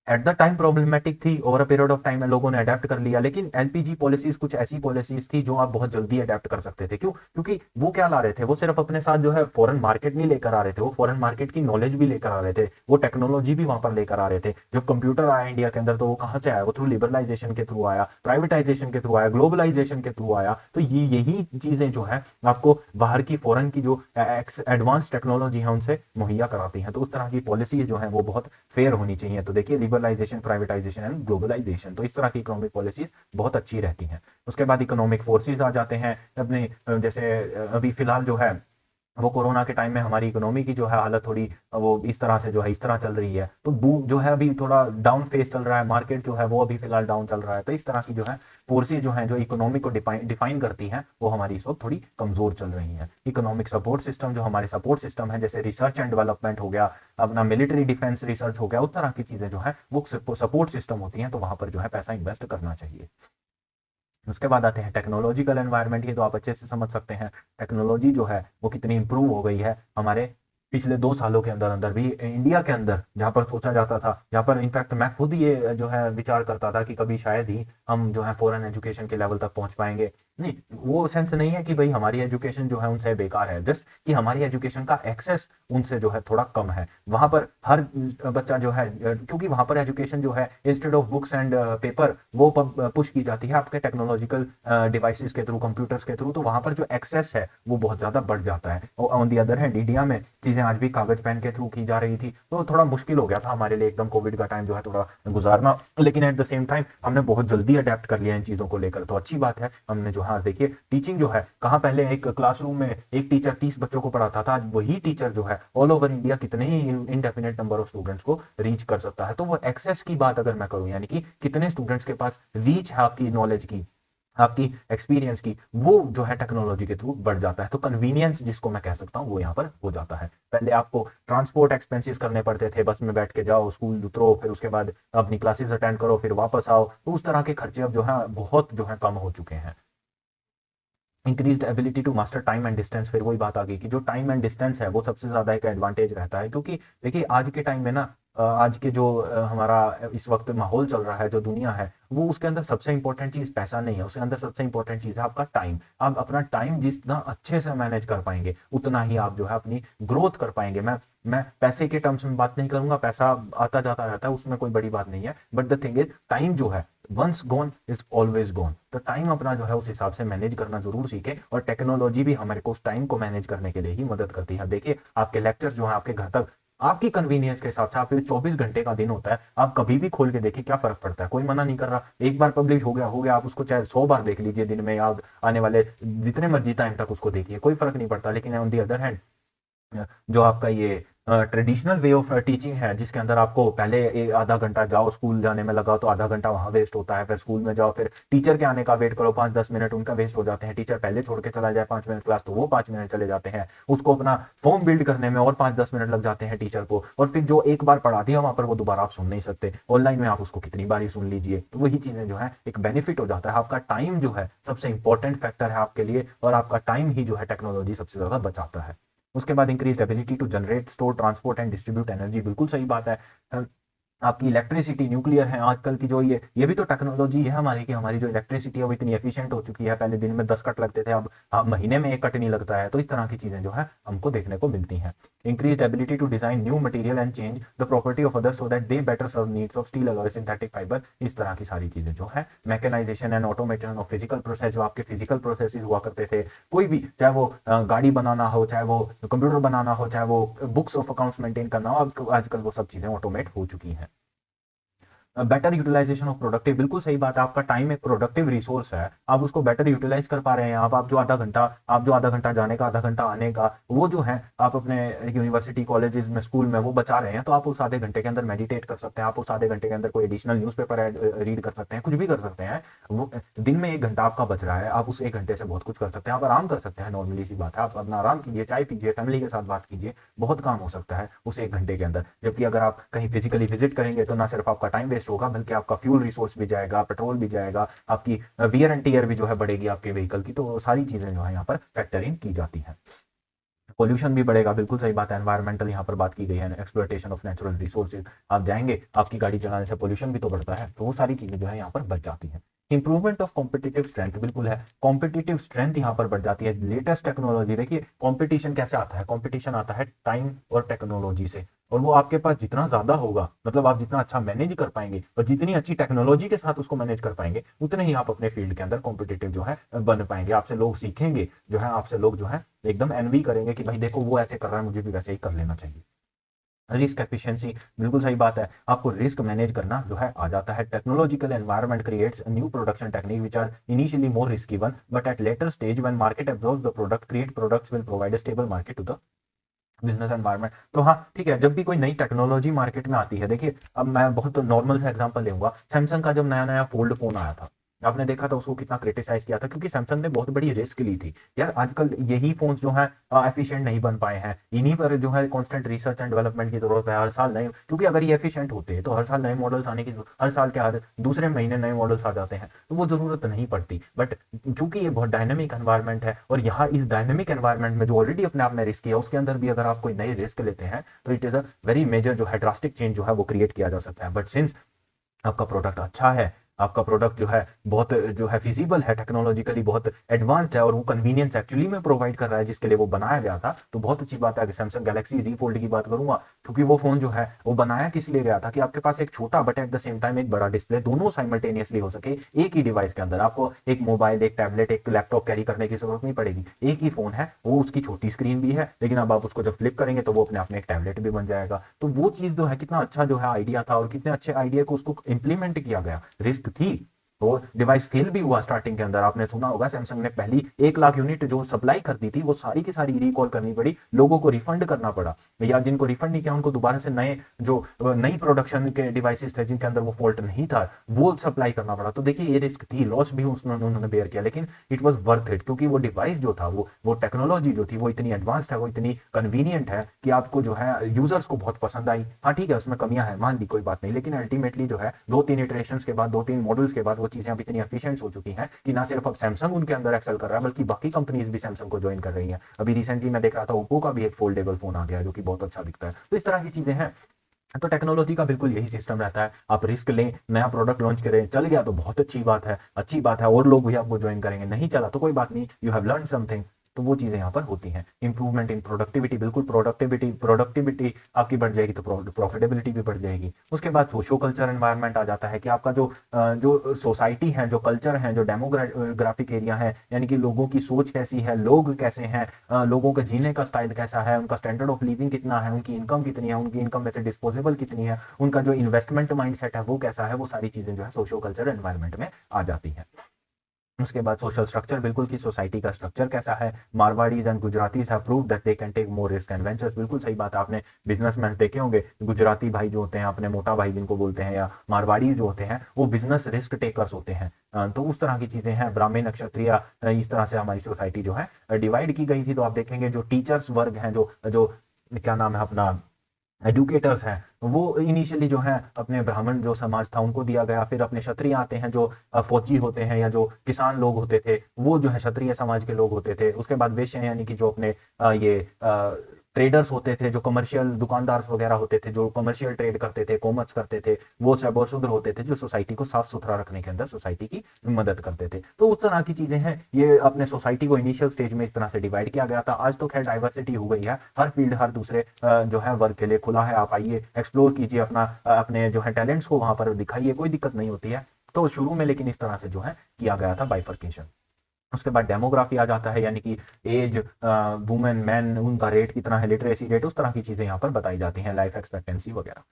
एट द टाइम प्रॉब्लमेटिक थी, over a period of time में लोगों ने अडेप्ट कर लिया, लेकिन एलपीजी पॉलिसीज कुछ ऐसी पॉलिसीज थी जो आप बहुत जल्दी अडेप्ट कर सकते थे। क्यों? क्योंकि वो क्या ला रहे थे, वो सिर्फ अपने साथ जो है फॉरेन मार्केट नहीं लेकर आ रहे थे, वो फॉरेन मार्केट की नॉलेज भी लेकर आ रहे थे, वो टेक्नोलॉजी भी वहां पर लेकर आ रहे थे। जब कंप्यूटर आया इंडिया के अंदर तो वो कहाँ से आया, वो थ्रू लिबरलाइजेशन के थ्रू आया, प्राइवेटाइजेशन के थ्रू आया, ग्लोबलाइजेशन के थ्रू आया। तो ये यही चीजें जो है आपको बाहर की फॉरेन की जो एडवांस टेक्नोलॉजी है उनसे मुहैया कराती हैं। तो उस तरह की पॉलिसीज जो है वो बहुत फेयर होनी चाहिए। तो देखिए लिबरलाइजेशन, प्राइवेटाइजेशन एंड ग्लोबलाइजेशन, तो इस तरह की इकोनॉमिक पॉलिसीज बहुत अच्छी रहती हैं। उसके बाद इकोनॉमिक फोर्सेज आ जाते हैं अपने, जैसे अभी फिलहाल जो है वो कोरोना के टाइम में हमारी इकोनॉमी की जो है हालत थोड़ी वो इस तरह से जो है इस तरह चल रही है, तो जो है अभी थोड़ा डाउन फेस चल रहा है, मार्केट जो है वो अभी फिलहाल डाउन चल रहा है। तो इस तरह की जो है फोर्सेज जो है जो इकोनॉमी को डिफाइन करती हैं वो हमारी इस वक्त थोड़ी कमजोर चल रही हैं। इकोनॉमिक सपोर्ट सिस्टम, जो हमारे सपोर्ट सिस्टम है जैसे रिसर्च एंड डेवलपमेंट हो गया, अपना मिलिट्री डिफेंस रिसर्च हो गया, उस तरह की चीजें जो है वो सपोर्ट सिस्टम होती हैं, तो वहां पर जो है पैसा इन्वेस्ट करना चाहिए। उसके बाद आते हैं टेक्नोलॉजिकल एनवायरनमेंट, ये तो आप अच्छे से समझ सकते हैं टेक्नोलॉजी जो है वो कितनी इंप्रूव हो गई है हमारे पिछले 2 सालों के अंदर अंदर भी इंडिया के अंदर, जहाँ पर सोचा जाता था, जहाँ पर इनफैक्ट मैं खुद ये जो है विचार करता था कि कभी शायद ही हम जो है फॉरेन एजुकेशन के लेवल तक पहुंच पाएंगे। नहीं, वो सेंस नहीं है कि भाई हमारी एजुकेशन जो है उनसे बेकार है, जस्ट कि हमारी एजुकेशन का एक्सेस उनसे जो है थोड़ा कम है। वहां पर हर बच्चा जो है, क्योंकि वहां पर एजुकेशन जो है instead of books and paper वो पुश की जाती है आपके टेक्नोलॉजिकल डिवाइसेस के थ्रू, कंप्यूटर्स के थ्रू, तो वहां पर जो एक्सेस है वो बहुत ज्यादा बढ़ जाता है। और on the other hand India में चीजें आज भी कागज पेन के थ्रू की जा रही थी, तो थोड़ा मुश्किल हो गया था हमारे लिए एकदम कोविड का टाइम जो है थोड़ा गुजारना, लेकिन एट द सेम टाइम हमने बहुत जल्दी अडेप्ट कर लिया इन चीजों को लेकर, तो अच्छी बात है हमने जो, हाँ देखिए टीचिंग जो है, कहाँ पहले एक क्लासरूम में एक टीचर 30 बच्चों को पढ़ाता था, आज वही टीचर जो है ऑल ओवर इंडिया कितने ही इनडेफिनेट नंबर ऑफ स्टूडेंट्स को रीच कर सकता है। तो वो एक्सेस की बात अगर मैं करूं, यानी कि कितने स्टूडेंट्स के पास रीच है आपकी नॉलेज की, आपकी एक्सपीरियंस की, वो जो है टेक्नोलॉजी के थ्रू बढ़ जाता है। तो कन्वीनियंस जिसको मैं कह सकता हूँ वो यहाँ पर हो जाता है। पहले आपको ट्रांसपोर्ट एक्सपेंसेस करने पड़ते थे, बस में बैठ के जाओ, स्कूल उतरो, फिर उसके बाद अपनी क्लासेस अटेंड करो, फिर वापस आओ, तो उस तरह के खर्चे अब जो है बहुत जो है कम हो चुके हैं। Increased ability to master time and distance, फिर वही बात आ गई कि जो टाइम एंड डिस्टेंस है वो सबसे ज्यादा एक एडवांटेज रहता है, क्योंकि देखिए आज के टाइम में ना आज के जो हमारा इस वक्त माहौल चल रहा है, जो दुनिया है, वो उसके अंदर सबसे इंपॉर्टेंट चीज पैसा नहीं है, उसके अंदर सबसे इंपॉर्टेंट चीज है आपका टाइम। आप अपना टाइम जितना अच्छे से मैनेज कर पाएंगे उतना ही आप जो है अपनी ग्रोथ कर पाएंगे। मैं पैसे के टर्म्स में बात नहीं करूंगा, पैसा आता जाता रहता है, उसमें कोई बड़ी बात नहीं है, but the thing is time जो है once gone is always gone. तो टाइम अपना जो है उस हिसाब से मैनेज करना जरूर सीखे, और टेक्नोलॉजी भी हमारे को उस टाइम को मैनेज करने के लिए ही मदद करती है। देखिए आपके लेक्चर्स जो है आपके घर तक आपकी कन्वीनियंस के हिसाब से, आपके 24 घंटे का दिन होता है, आप कभी भी खोल के देखिए क्या फर्क पड़ता है, कोई मना नहीं कर रहा। एक बार पब्लिश हो गया, आप उसको चाहे 100 बार देख लीजिए दिन में, या आने वाले जितने मर्जी टाइम तक उसको देखिए, कोई फर्क नहीं पड़ता। लेकिन ऑन दी अदर हैंड जो आपका ये ट्रेडिशनल वे ऑफ टीचिंग है, जिसके अंदर आपको पहले आधा घंटा जाओ, स्कूल जाने में लगा तो आधा घंटा वहाँ वेस्ट होता है, फिर स्कूल में जाओ, फिर टीचर के आने का वेट करो, 5-10 मिनट उनका वेस्ट हो जाते हैं, टीचर पहले छोड़ के चला जाए 5 मिनट क्लास तो वो 5 मिनट चले जाते हैं, उसको अपना फॉर्म बिल्ड करने में और 5-10 मिनट लग जाते हैं टीचर को, और फिर जो एक बार पढ़ा दिया वहां पर वो दोबारा आप सुन नहीं सकते, ऑनलाइन में आप उसको कितनी बार ही सुन लीजिए। तो वही चीजें जो है एक बेनिफिट हो जाता है, आपका टाइम जो है सबसे इंपॉर्टेंट फैक्टर है आपके लिए, और आपका टाइम ही जो है टेक्नोलॉजी सबसे ज्यादा बचाता है। उसके बाद increase ability to generate, store, transport and distribute energy, बिल्कुल सही बात है। आपकी इलेक्ट्रिसिटी, न्यूक्लियर है आजकल की जो ये भी तो टेक्नोलॉजी है हमारी, कि हमारी जो इलेक्ट्रिसिटी है वो इतनी एफिशिएंट हो चुकी है, पहले दिन में 10 कट लगते थे, अब महीने में 1 कट नहीं लगता है। तो इस तरह की चीजें जो है हमको देखने को मिलती हैं। Increase ability to design new material and change the property of others so that they better serve needs of steel और सिंथेटिक फाइबर, इस तरह की सारी चीजें जो है। Mechanisation and automation of physical process, जो आपके फिजिकल प्रोसेसेस हुआ करते थे, कोई भी, चाहे वो गाड़ी बनाना हो, चाहे वो कंप्यूटर बनाना हो, चाहे वो बुक्स ऑफ अकाउंट्स मेंटेन करना हो, आजकल वो सब चीजें ऑटोमेट हो चुकी हैं। बेटर यूटिलाइजेशन ऑफ प्रोडक्टिव, बिल्कुल सही बात है, आपका टाइम एक प्रोडक्टिव रिसोर्स है, आप उसको बेटर यूटिलाइज कर पा रहे हैं। आप जो आधा घंटा जाने का, आधा घंटा आने का, वो जो है आप अपने यूनिवर्सिटी, कॉलेजेस में, स्कूल में वो बचा रहे हैं, तो आप उस आधे घंटे के अंदर मेडिटेट कर सकते हैं, आप उस आधे घंटे के अंदर कोई एडिशनल न्यूज़पेपर रीड कर सकते हैं, कुछ भी कर सकते हैं। वो दिन में 1 घंटा आपका बच रहा है, आप उस 1 घंटे से बहुत कुछ कर सकते हैं, आप आराम कर सकते हैं, नॉर्मली सी बात है, आप अपना आराम कीजिए, चाय पीजिए, फैमिली के साथ बात कीजिए, बहुत काम हो सकता है उस 1 घंटे के अंदर। जबकि अगर आप कहीं फिजिकली विजिट करेंगे तो ना सिर्फ आपका टाइम वेस्ट होगा, बल्कि आपका फ्यूल रिसोर्स भी जाएगा, पेट्रोल भी जाएगा, आपकी वियर एंड टीयर भी जो है बढ़ेगी आपके व्हीकल की। तो सारी चीजें जो है यहाँ पर फैक्टर इन की जाती है। पोल्यूशन भी बढ़ेगा, बिल्कुल सही बात है, एनवायरमेंटल यहाँ पर बात की गई है, एक्सप्लॉयटेशन ऑफ नेचुरल रिसोर्सेज, आप जाएंगे, आपकी गाड़ी चलाने से पोल्यूशन भी तो बढ़ता है, तो वो सारी चीजें जो है यहाँ पर बच जाती है। इंप्रूवमेंट ऑफ कॉम्पिटिटिव स्ट्रेंथ, बिल्कुल है, कॉम्पिटिटिव स्ट्रेंथ यहाँ पर बढ़ जाती है। लेटेस्ट टेक्नोलॉजी, देखिए कॉम्पिटिशन कैसे आता है, कॉम्पिटिशन आता है टाइम और टेक्नोलॉजी से, और वो आपके पास जितना ज्यादा होगा, मतलब आप जितना अच्छा मैनेज कर पाएंगे और जितनी अच्छी टेक्नोलॉजी के साथ उसको मैनेज कर पाएंगे, उतने ही आप अपने फील्ड के अंदर कॉम्पिटिटिव जो है बन पाएंगे। आपसे लोग सीखेंगे जो है, आपसे लोग जो है एकदम एनवी करेंगे कि भाई देखो वो ऐसे कर रहा है, मुझे भी वैसे ही कर लेना चाहिए। रिस्क एफिशिएंसी, बिल्कुल सही बात है, आपको रिस्क मैनेज करना जो है आ जाता है। Technological environment creates new production technique which are initially more risky one, but at later stage when market absorbs the product, create products will provide a stable market to the business environment. तो हाँ ठीक है, जब भी कोई नई technology market में आती है, देखिए अब मैं बहुत नॉर्मल सा एग्जांपल लूंगा, सैमसंग का जब नया नया फोल्ड फोन आया था, आपने देखा था उसको कितना क्रिटिसाइज किया था, क्योंकि सैमसंग ने बहुत बड़ी रिस्क ली थी। यार आजकल यही फोन जो है एफिशिएंट नहीं बन पाए हैं, इन्हीं पर जो है कांस्टेंट रिसर्च एंड डेवलपमेंट की जरूरत है, हर साल नए, क्योंकि अगर ये एफिशिएंट होते हैं तो हर साल नए मॉडल्स आने की, हर साल क्या, हर दूसरे महीने नए मॉडल्स आ जाते हैं, तो वो जरूरत नहीं पड़ती। बट चूंकि ये बहुत डायनेमिक एनवायरनमेंट है, और यहाँ इस डायनेमिक एनवायरनमेंट में जो ऑलरेडी अपने आप में रिस्क है, उसके अंदर भी अगर आप कोई नए रिस्क लेते हैं तो it is a very major जो है ड्रास्टिक चेंज जो है वो क्रिएट किया जा सकता है। बट सिंस आपका प्रोडक्ट अच्छा है, आपका प्रोडक्ट जो है बहुत जो है फिजिबल है, टेक्नोलॉजिकली बहुत एडवांस्ड है, और वो कन्वीनियंस एक्चुअली में प्रोवाइड कर रहा है जिसके लिए वो बनाया गया था, तो बहुत अच्छी बात है। अगर सैमसंग गैलेक्सी Z फोल्ड की बात करूंगा, क्योंकि वो फोन जो है वो बनाया किस लिए गया था कि आपके पास एक छोटा but at the same time एक बड़ा डिस्प्ले दोनों साइमल्टेनियसली हो सके एक ही डिवाइस के अंदर। आपको एक मोबाइल, एक टैबलेट, एक लैपटॉप कैरी करने की जरूरत नहीं पड़ेगी, एक ही फोन है, वो उसकी छोटी स्क्रीन भी है, लेकिन अब आप उसको जब फ्लिप करेंगे तो वो अपने आप में एक टैबलेट भी बन जाएगा। तो वो चीज जो है कितना अच्छा जो है आइडिया था, और कितने अच्छे आइडिया को उसको इंप्लीमेंट किया गया। रिस्क थी, तो डिवाइस फेल भी हुआ स्टार्टिंग के अंदर, आपने सुना होगा सैमसंग ने पहली 1 लाख यूनिट जो सप्लाई कर दी थी वो सारी की सारी रिकॉल करनी पड़ी, लोगों को रिफंड करना पड़ा, या जिनको रिफंड नहीं किया उनको दोबारा से नए जो नई प्रोडक्शन के डिवाइसेस थे जिनके अंदर वो फॉल्ट नहीं था वो सप्लाई करना पड़ा। तो देखिए ये रिस्क थी, लॉस भी उन्होंने बेयर किया, लेकिन इट वॉज वर्थ इट, क्योंकि वो डिवाइस जो था, वो टेक्नोलॉजी जो थी वो इतनी एडवांस्ड है, वो इतनी कन्वीनियंट है कि आपको जो है यूजर्स को बहुत पसंद आई। हाँ ठीक है, उसमें कमियां है, मान ली, कोई बात नहीं, लेकिन अल्टीमेटली जो है 2-3 इटरेशंस के बाद, 2-3 मॉडल्स के बाद वो चीजें अब इतनी एफिशिएंट हो चुकी हैं कि ना सिर्फ अब सैमसंग उनके अंदर एक्सेल कर रहा है, बल्कि बाकी कंपनीज भी सैमसंग को ज्वाइन कर रही हैं। अभी रिसेंटली मैं देख रहा था ओप्पो का भी एक फोल्डेबल फोन आ गया है जो कि बहुत अच्छा दिखता है। तो इस तरह की चीजें हैं। तो टेक्नोलॉजी का बिल्कुल यही सिस्टम रहता है, आप रिस्क लें, नया प्रोडक्ट लॉन्च करें, चल गया तो बहुत अच्छी बात है, अच्छी बात है, और लोग भी आपको ज्वाइन करेंगे, नहीं चला तो कोई बात नहीं, यू हैव लर्न समथिंग। तो वो चीजें यहाँ पर होती हैं। इंप्रूवमेंट इन प्रोडक्टिविटी, बिल्कुल प्रोडक्टिविटी आपकी बढ़ जाएगी तो प्रॉफिटेबिलिटी भी बढ़ जाएगी। उसके बाद सोशो कल्चर एनवायरनमेंट आ जाता है कि आपका जो सोसाइटी है, जो कल्चर है, जो डेमोग्राफिक एरिया है, यानी कि लोगों की सोच कैसी है, लोग कैसे हैं, लोगों का जीने का स्टाइल कैसा है, उनका स्टैंडर्ड ऑफ लिविंग कितना है, उनकी इनकम कितनी है, उनकी इनकम में से डिस्पोजेबल कितनी है, उनका जो इन्वेस्टमेंट माइंडसेट है वो कैसा है, वो सारी चीजें जो है सोशो कल्चर एनवायरनमेंट में आ जाती है। उसके बाद सोशल स्ट्रक्चर, बिल्कुल कि सोसाइटी का स्ट्रक्चर कैसा है। Marwaris and Gujaratis have proved that they can take more risk and ventures, बिल्कुल सही बात है। आपने बिजनेसमैन देखे होंगे, गुजराती भाई जो होते हैं, अपने मोटा भाई जिनको बोलते हैं, या मारवाड़ी जो होते हैं, वो बिजनेस रिस्क टेकर्स होते हैं। तो उस तरह की चीजें हैं। ब्राह्मण, क्षत्रिय, इस तरह से हमारी सोसाइटी जो है डिवाइड की गई थी। तो आप देखेंगे जो टीचर्स वर्ग हैं, जो जो क्या नाम है अपना, एजुकेटर्स हैं, वो इनिशियली जो है अपने ब्राह्मण जो समाज था उनको दिया गया। फिर अपने क्षत्रिय आते हैं, जो फौजी होते हैं या जो किसान लोग होते थे, वो जो है क्षत्रिय समाज के लोग होते थे। उसके बाद वैश्य यानी कि जो अपने ये ट्रेडर्स होते थे, जो कमर्शियल दुकानदार वगैरह होते थे, जो कमर्शियल ट्रेड करते थे, कॉमर्स करते थे, वो सब और शूद्र होते थे, जो सोसाइटी को साफ सुथरा रखने के अंदर सोसाइटी की मदद करते थे। तो उस तरह की चीजें हैं। ये अपने सोसाइटी को इनिशियल स्टेज में इस तरह से डिवाइड किया गया था। आज तो खैर डाइवर्सिटी हो गई है, हर फील्ड हर दूसरे जो है वर्ग के लिए खुला है। आप आइए, एक्सप्लोर कीजिए अपना, अपने जो है टैलेंट्स को वहां पर दिखाइए, कोई दिक्कत नहीं होती है। तो शुरू में लेकिन इस तरह से जो है किया गया था बाइफर्केशन। उसके बाद डेमोग्राफी आ जाता है, यानी कि एज, वुमेन, मैन, उनका रेट कितना है, लिटरेसी रेट, उस तरह की चीजें यहाँ पर बताई जाती हैं, लाइफ एक्सपेक्टेंसी वगैरह।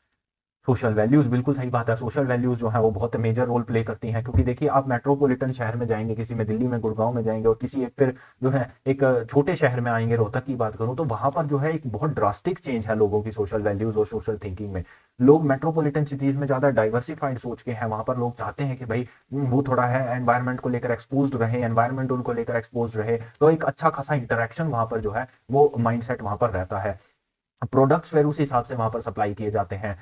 सोशल वैल्यूज, बिल्कुल सही बात है। सोशल वैल्यूज जो है वो बहुत मेजर रोल प्ले करती हैं, क्योंकि देखिए आप मेट्रोपॉलिटन शहर में जाएंगे, किसी में दिल्ली में, गुड़गांव में जाएंगे, और किसी एक फिर जो है एक छोटे शहर में आएंगे, रोहतक की बात करूं, तो वहां पर जो है एक बहुत ड्रास्टिक चेंज है लोगों की सोशल वैल्यूज और सोशल थिंकिंग में। लोग मेट्रोपॉलिटन सिटीज में ज्यादा डाइवर्सिफाइड सोच के हैं। वहां पर लोग चाहते हैं कि भाई वो थोड़ा है एनवायरमेंट को लेकर एक्सपोज रहे, एनवायरमेंट उनको लेकर एक्सपोज रहे, तो एक अच्छा खासा इंटरेक्शन वहां पर जो है वो माइंडसेट वहां पर रहता है। प्रोडक्ट्स फिर उस हिसाब से वहां पर सप्लाई किए जाते हैं।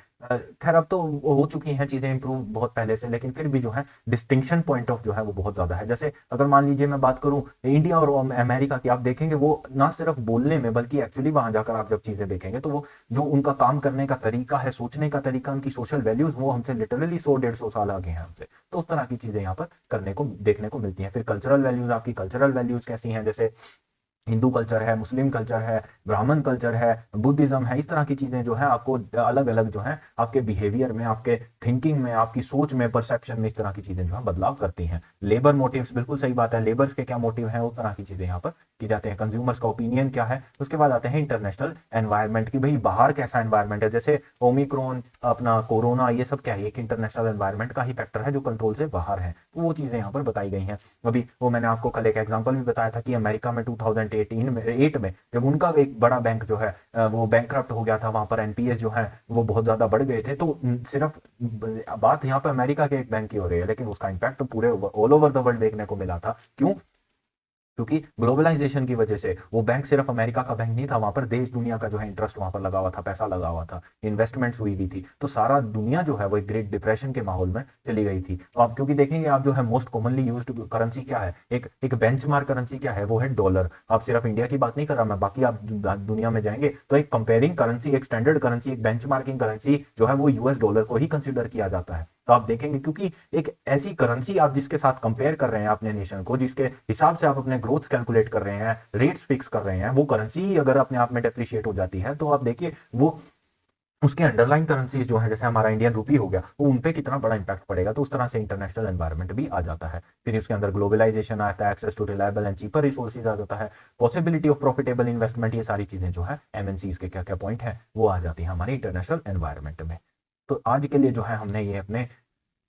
खैर अब तो हो चुकी हैं चीजें इंप्रूव बहुत पहले से, लेकिन फिर भी जो है डिस्टिंक्शन पॉइंट ऑफ जो है वो बहुत ज्यादा है। जैसे अगर मान लीजिए मैं बात करूं इंडिया और अमेरिका की, आप देखेंगे वो ना सिर्फ बोलने में बल्कि एक्चुअली वहां जाकर आप जब चीजें देखेंगे तो वो जो उनका काम करने का तरीका है, सोचने का तरीका, उनकी सोशल वैल्यूज, वो हमसे लिटरली 100-150 साल आगे हैं हमसे। तो उस तरह की चीजें यहाँ पर करने को देखने को मिलती हैं। फिर कल्चरल वैल्यूज, आपकी कल्चरल वैल्यूज कैसी हैं, जैसे हिंदू कल्चर है, मुस्लिम कल्चर है, ब्राह्मण कल्चर है, बुद्धिज्म है, इस तरह की चीजें जो है आपको अलग अलग जो है आपके बिहेवियर में, आपके थिंकिंग में, आपकी सोच में, परसेप्शन में, इस तरह की चीजें जो है बदलाव करती हैं। लेबर मोटिव्स, बिल्कुल सही बात है, लेबर्स के क्या मोटिव है, उस तरह की चीजें यहाँ पर की जाते हैं। कंज्यूमर्स का ओपिनियन क्या है। उसके बाद आते हैं इंटरनेशनल एनवायरनमेंट की, भाई बाहर कैसा एनवायरनमेंट है। जैसे ओमिक्रॉन, अपना कोरोना, ये सब क्या है, एक इंटरनेशनल एनवायरनमेंट का ही फैक्टर है जो कंट्रोल से बाहर है। तो वो चीजें यहाँ पर बताई गई हैं। अभी वो मैंने आपको कल एक एग्जांपल भी बताया था कि अमेरिका में 2018 में 8 में जब उनका एक बड़ा बैंक जो है वो बैंकरप्ट हो गया था, वहां पर एनपीएस जो है वो बहुत ज्यादा बढ़ गए थे। तो सिर्फ बात यहाँ पर अमेरिका के एक बैंक की हो रही है, लेकिन उसका इम्पैक्ट तो पूरे ऑल ओवर द वर्ल्ड देखने को मिला था। क्यों? क्योंकि ग्लोबलाइजेशन की वजह से वो बैंक सिर्फ अमेरिका का बैंक नहीं था, वहां पर देश दुनिया का जो है इंटरेस्ट वहां पर लगा हुआ था, पैसा लगा हुआ था, इन्वेस्टमेंट्स हुई भी थी। तो सारा दुनिया जो है वो एक ग्रेट डिप्रेशन के माहौल में चली गई थी। तो आप क्योंकि देखेंगे आप जो है मोस्ट कॉमनली यूज्ड करेंसी क्या है, एक बेंचमार्क करेंसी क्या है, वो है डॉलर। आप सिर्फ इंडिया की बात नहीं कर रहा मैं, बाकी आप दुनिया में जाएंगे तो एक कंपेयरिंग करेंसी, एक स्टैंडर्ड करेंसी, एक बेंचमार्किंग करेंसी जो है वो यूएस डॉलर को ही कंसिडर किया जाता है। तो आप देखेंगे क्योंकि एक ऐसी करेंसी आप जिसके साथ कंपेयर कर रहे हैं अपने नेशन को, जिसके हिसाब से आप अपने ग्रोथ कैलकुलेट कर रहे हैं, रेट्स फिक्स कर रहे हैं, वो करेंसी अगर अपने आप में डेप्रिशिएट हो जाती है तो आप देखिए वो उसके अंडरलाइन करेंसीज जो है, जैसे हमारा इंडियन रूपी हो गया, वो उन पे कितना बड़ा इंपैक्ट पड़ेगा। तो उस तरह से इंटरनेशनल एनवायरनमेंट भी आ जाता है। फिर इसके अंदर ग्लोबलाइजेशन आता है, access to reliable and cheaper resources आ जाता है, पॉसिबिलिटी ऑफ प्रॉफिटेबल इन्वेस्टमेंट, ये सारी चीजें जो है एमएनसीज के क्या क्या पॉइंट है वो आ जाती है हमारे इंटरनेशनल एनवायरनमेंट में। तो आज के लिए जो है हमने ये अपने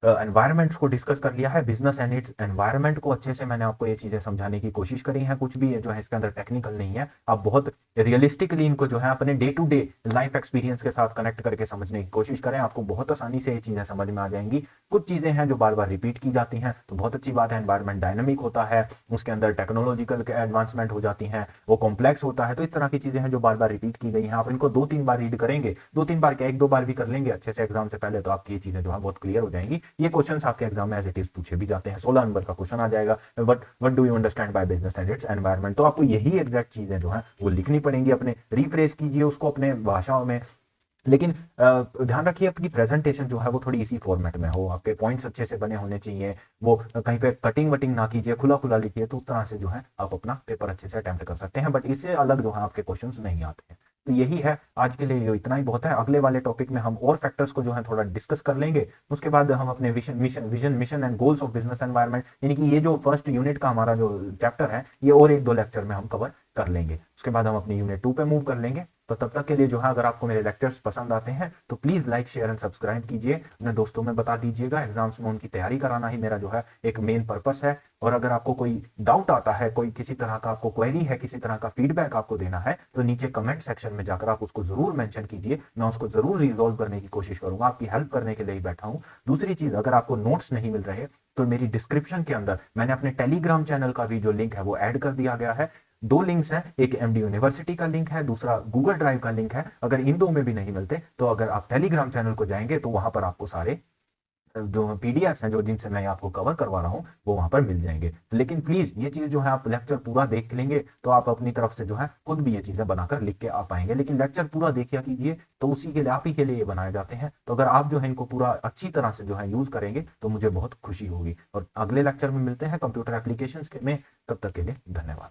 एनवायरमेंट्स को डिस्कस कर लिया है, बिजनेस एंड इट्स एनवायरमेंट को अच्छे से मैंने आपको ये चीजें समझाने की कोशिश करी है। कुछ भी जो है इसके अंदर टेक्निकल नहीं है, आप बहुत रियलिस्टिकली इनको जो है अपने day to day life experience के साथ कनेक्ट करके समझने की कोशिश करें, आपको बहुत आसानी से ये चीजें समझ में आ जाएंगी। कुछ चीजें हैं जो बार बार रिपीट की जाती हैं, तो बहुत अच्छी बात है। एनवायरमेंट डायनामिक होता है, उसके अंदर टेक्नोलॉजिकल एडवांसमेंट हो जाती है, वो कॉम्प्लेक्स होता है। तो इस तरह की चीजें हैं जो बार बार रिपीट की गई हैं। आप इनको 2-3 बार रीड करेंगे, 2-3 बार क्या, 1-2 बार भी कर लेंगे अच्छे से एग्जाम से पहले, तो आपकी ये चीजें जो है बहुत क्लियर हो जाएंगी। ये क्वेश्चन आपके एग्जाम में एज इट इज पूछे भी जाते हैं। 16 नंबर का क्वेश्चन आ जाएगा, what do you understand by business and it's environment. तो आपको यही एग्जैक्ट चीजें जो है वो लिखनी पड़ेंगी, अपने रिफ्रेश कीजिए उसको अपने भाषाओं में। लेकिन ध्यान रखिए अपनी प्रेजेंटेशन जो है वो थोड़ी इसी फॉर्मेट में हो, आपके पॉइंट्स अच्छे से बने होने चाहिए, वो कहीं पे कटिंग वटिंग ना कीजिए, खुला खुला लिखिए। तो उस तरह से जो है आप अपना पेपर अच्छे से अटेम्प्ट कर सकते हैं, बट इससे अलग जो है आपके क्वेश्चंस नहीं आते हैं। तो यही है आज के लिए, इतना ही बहुत है। अगले वाले टॉपिक में हम और फैक्टर्स को जो है थोड़ा डिस्कस कर लेंगे। उसके बाद हम अपने vision and goals of business environment, यानी कि ये जो फर्स्ट यूनिट का हमारा जो चैप्टर है, ये और 1-2 लेक्चर में हम कवर कर लेंगे। उसके बाद हम अपनी यूनिट 2 पे मूव कर लेंगे। तो तब तक के लिए जो है अगर आपको मेरे लेक्चर्स पसंद आते हैं तो please like share and subscribe कीजिए, अपने दोस्तों में बता दीजिएगा। एग्जाम्स में उनकी तैयारी कराना ही मेरा जो है एक मेन पर्पस है। और अगर आपको कोई डाउट आता है, कोई किसी तरह का आपको क्वेरी है, किसी तरह का फीडबैक आपको देना है, तो नीचे कमेंट सेक्शन में जाकर आप उसको जरूर मेंशन कीजिए। मैं उसको जरूर रिजॉल्व करने की कोशिश करूंगा, आपकी हेल्प करने के लिए ही बैठा हूं। दूसरी चीज, अगर आपको नोट्स नहीं मिल रहे तो मेरी डिस्क्रिप्शन के अंदर मैंने अपने टेलीग्राम चैनल का भी जो लिंक है वो ऐड कर दिया गया है। दो लिंक्स हैं, एक एमडी यूनिवर्सिटी का लिंक है, दूसरा गूगल ड्राइव का लिंक है। अगर इन दो में भी नहीं मिलते तो अगर आप टेलीग्राम चैनल को जाएंगे तो वहां पर आपको सारे जो पीडीएफ हैं जो जिनसे मैं आपको कवर करवा रहा हूं वो वहां पर मिल जाएंगे। लेकिन प्लीज ये चीज जो है आप लेक्चर पूरा देख लेंगे तो आप अपनी तरफ से जो है खुद भी ये चीजें बनाकर लिख के आ पाएंगे। लेकिन लेक्चर पूरा देखिए कीजिए, तो उसी के लिए आप ही के लिए ये बनाए जाते हैं। तो अगर आप जो है इनको पूरा अच्छी तरह से जो है यूज करेंगे तो मुझे बहुत खुशी होगी। और अगले लेक्चर में मिलते हैं कंप्यूटर एप्लीकेशन में, तब तक के लिए धन्यवाद।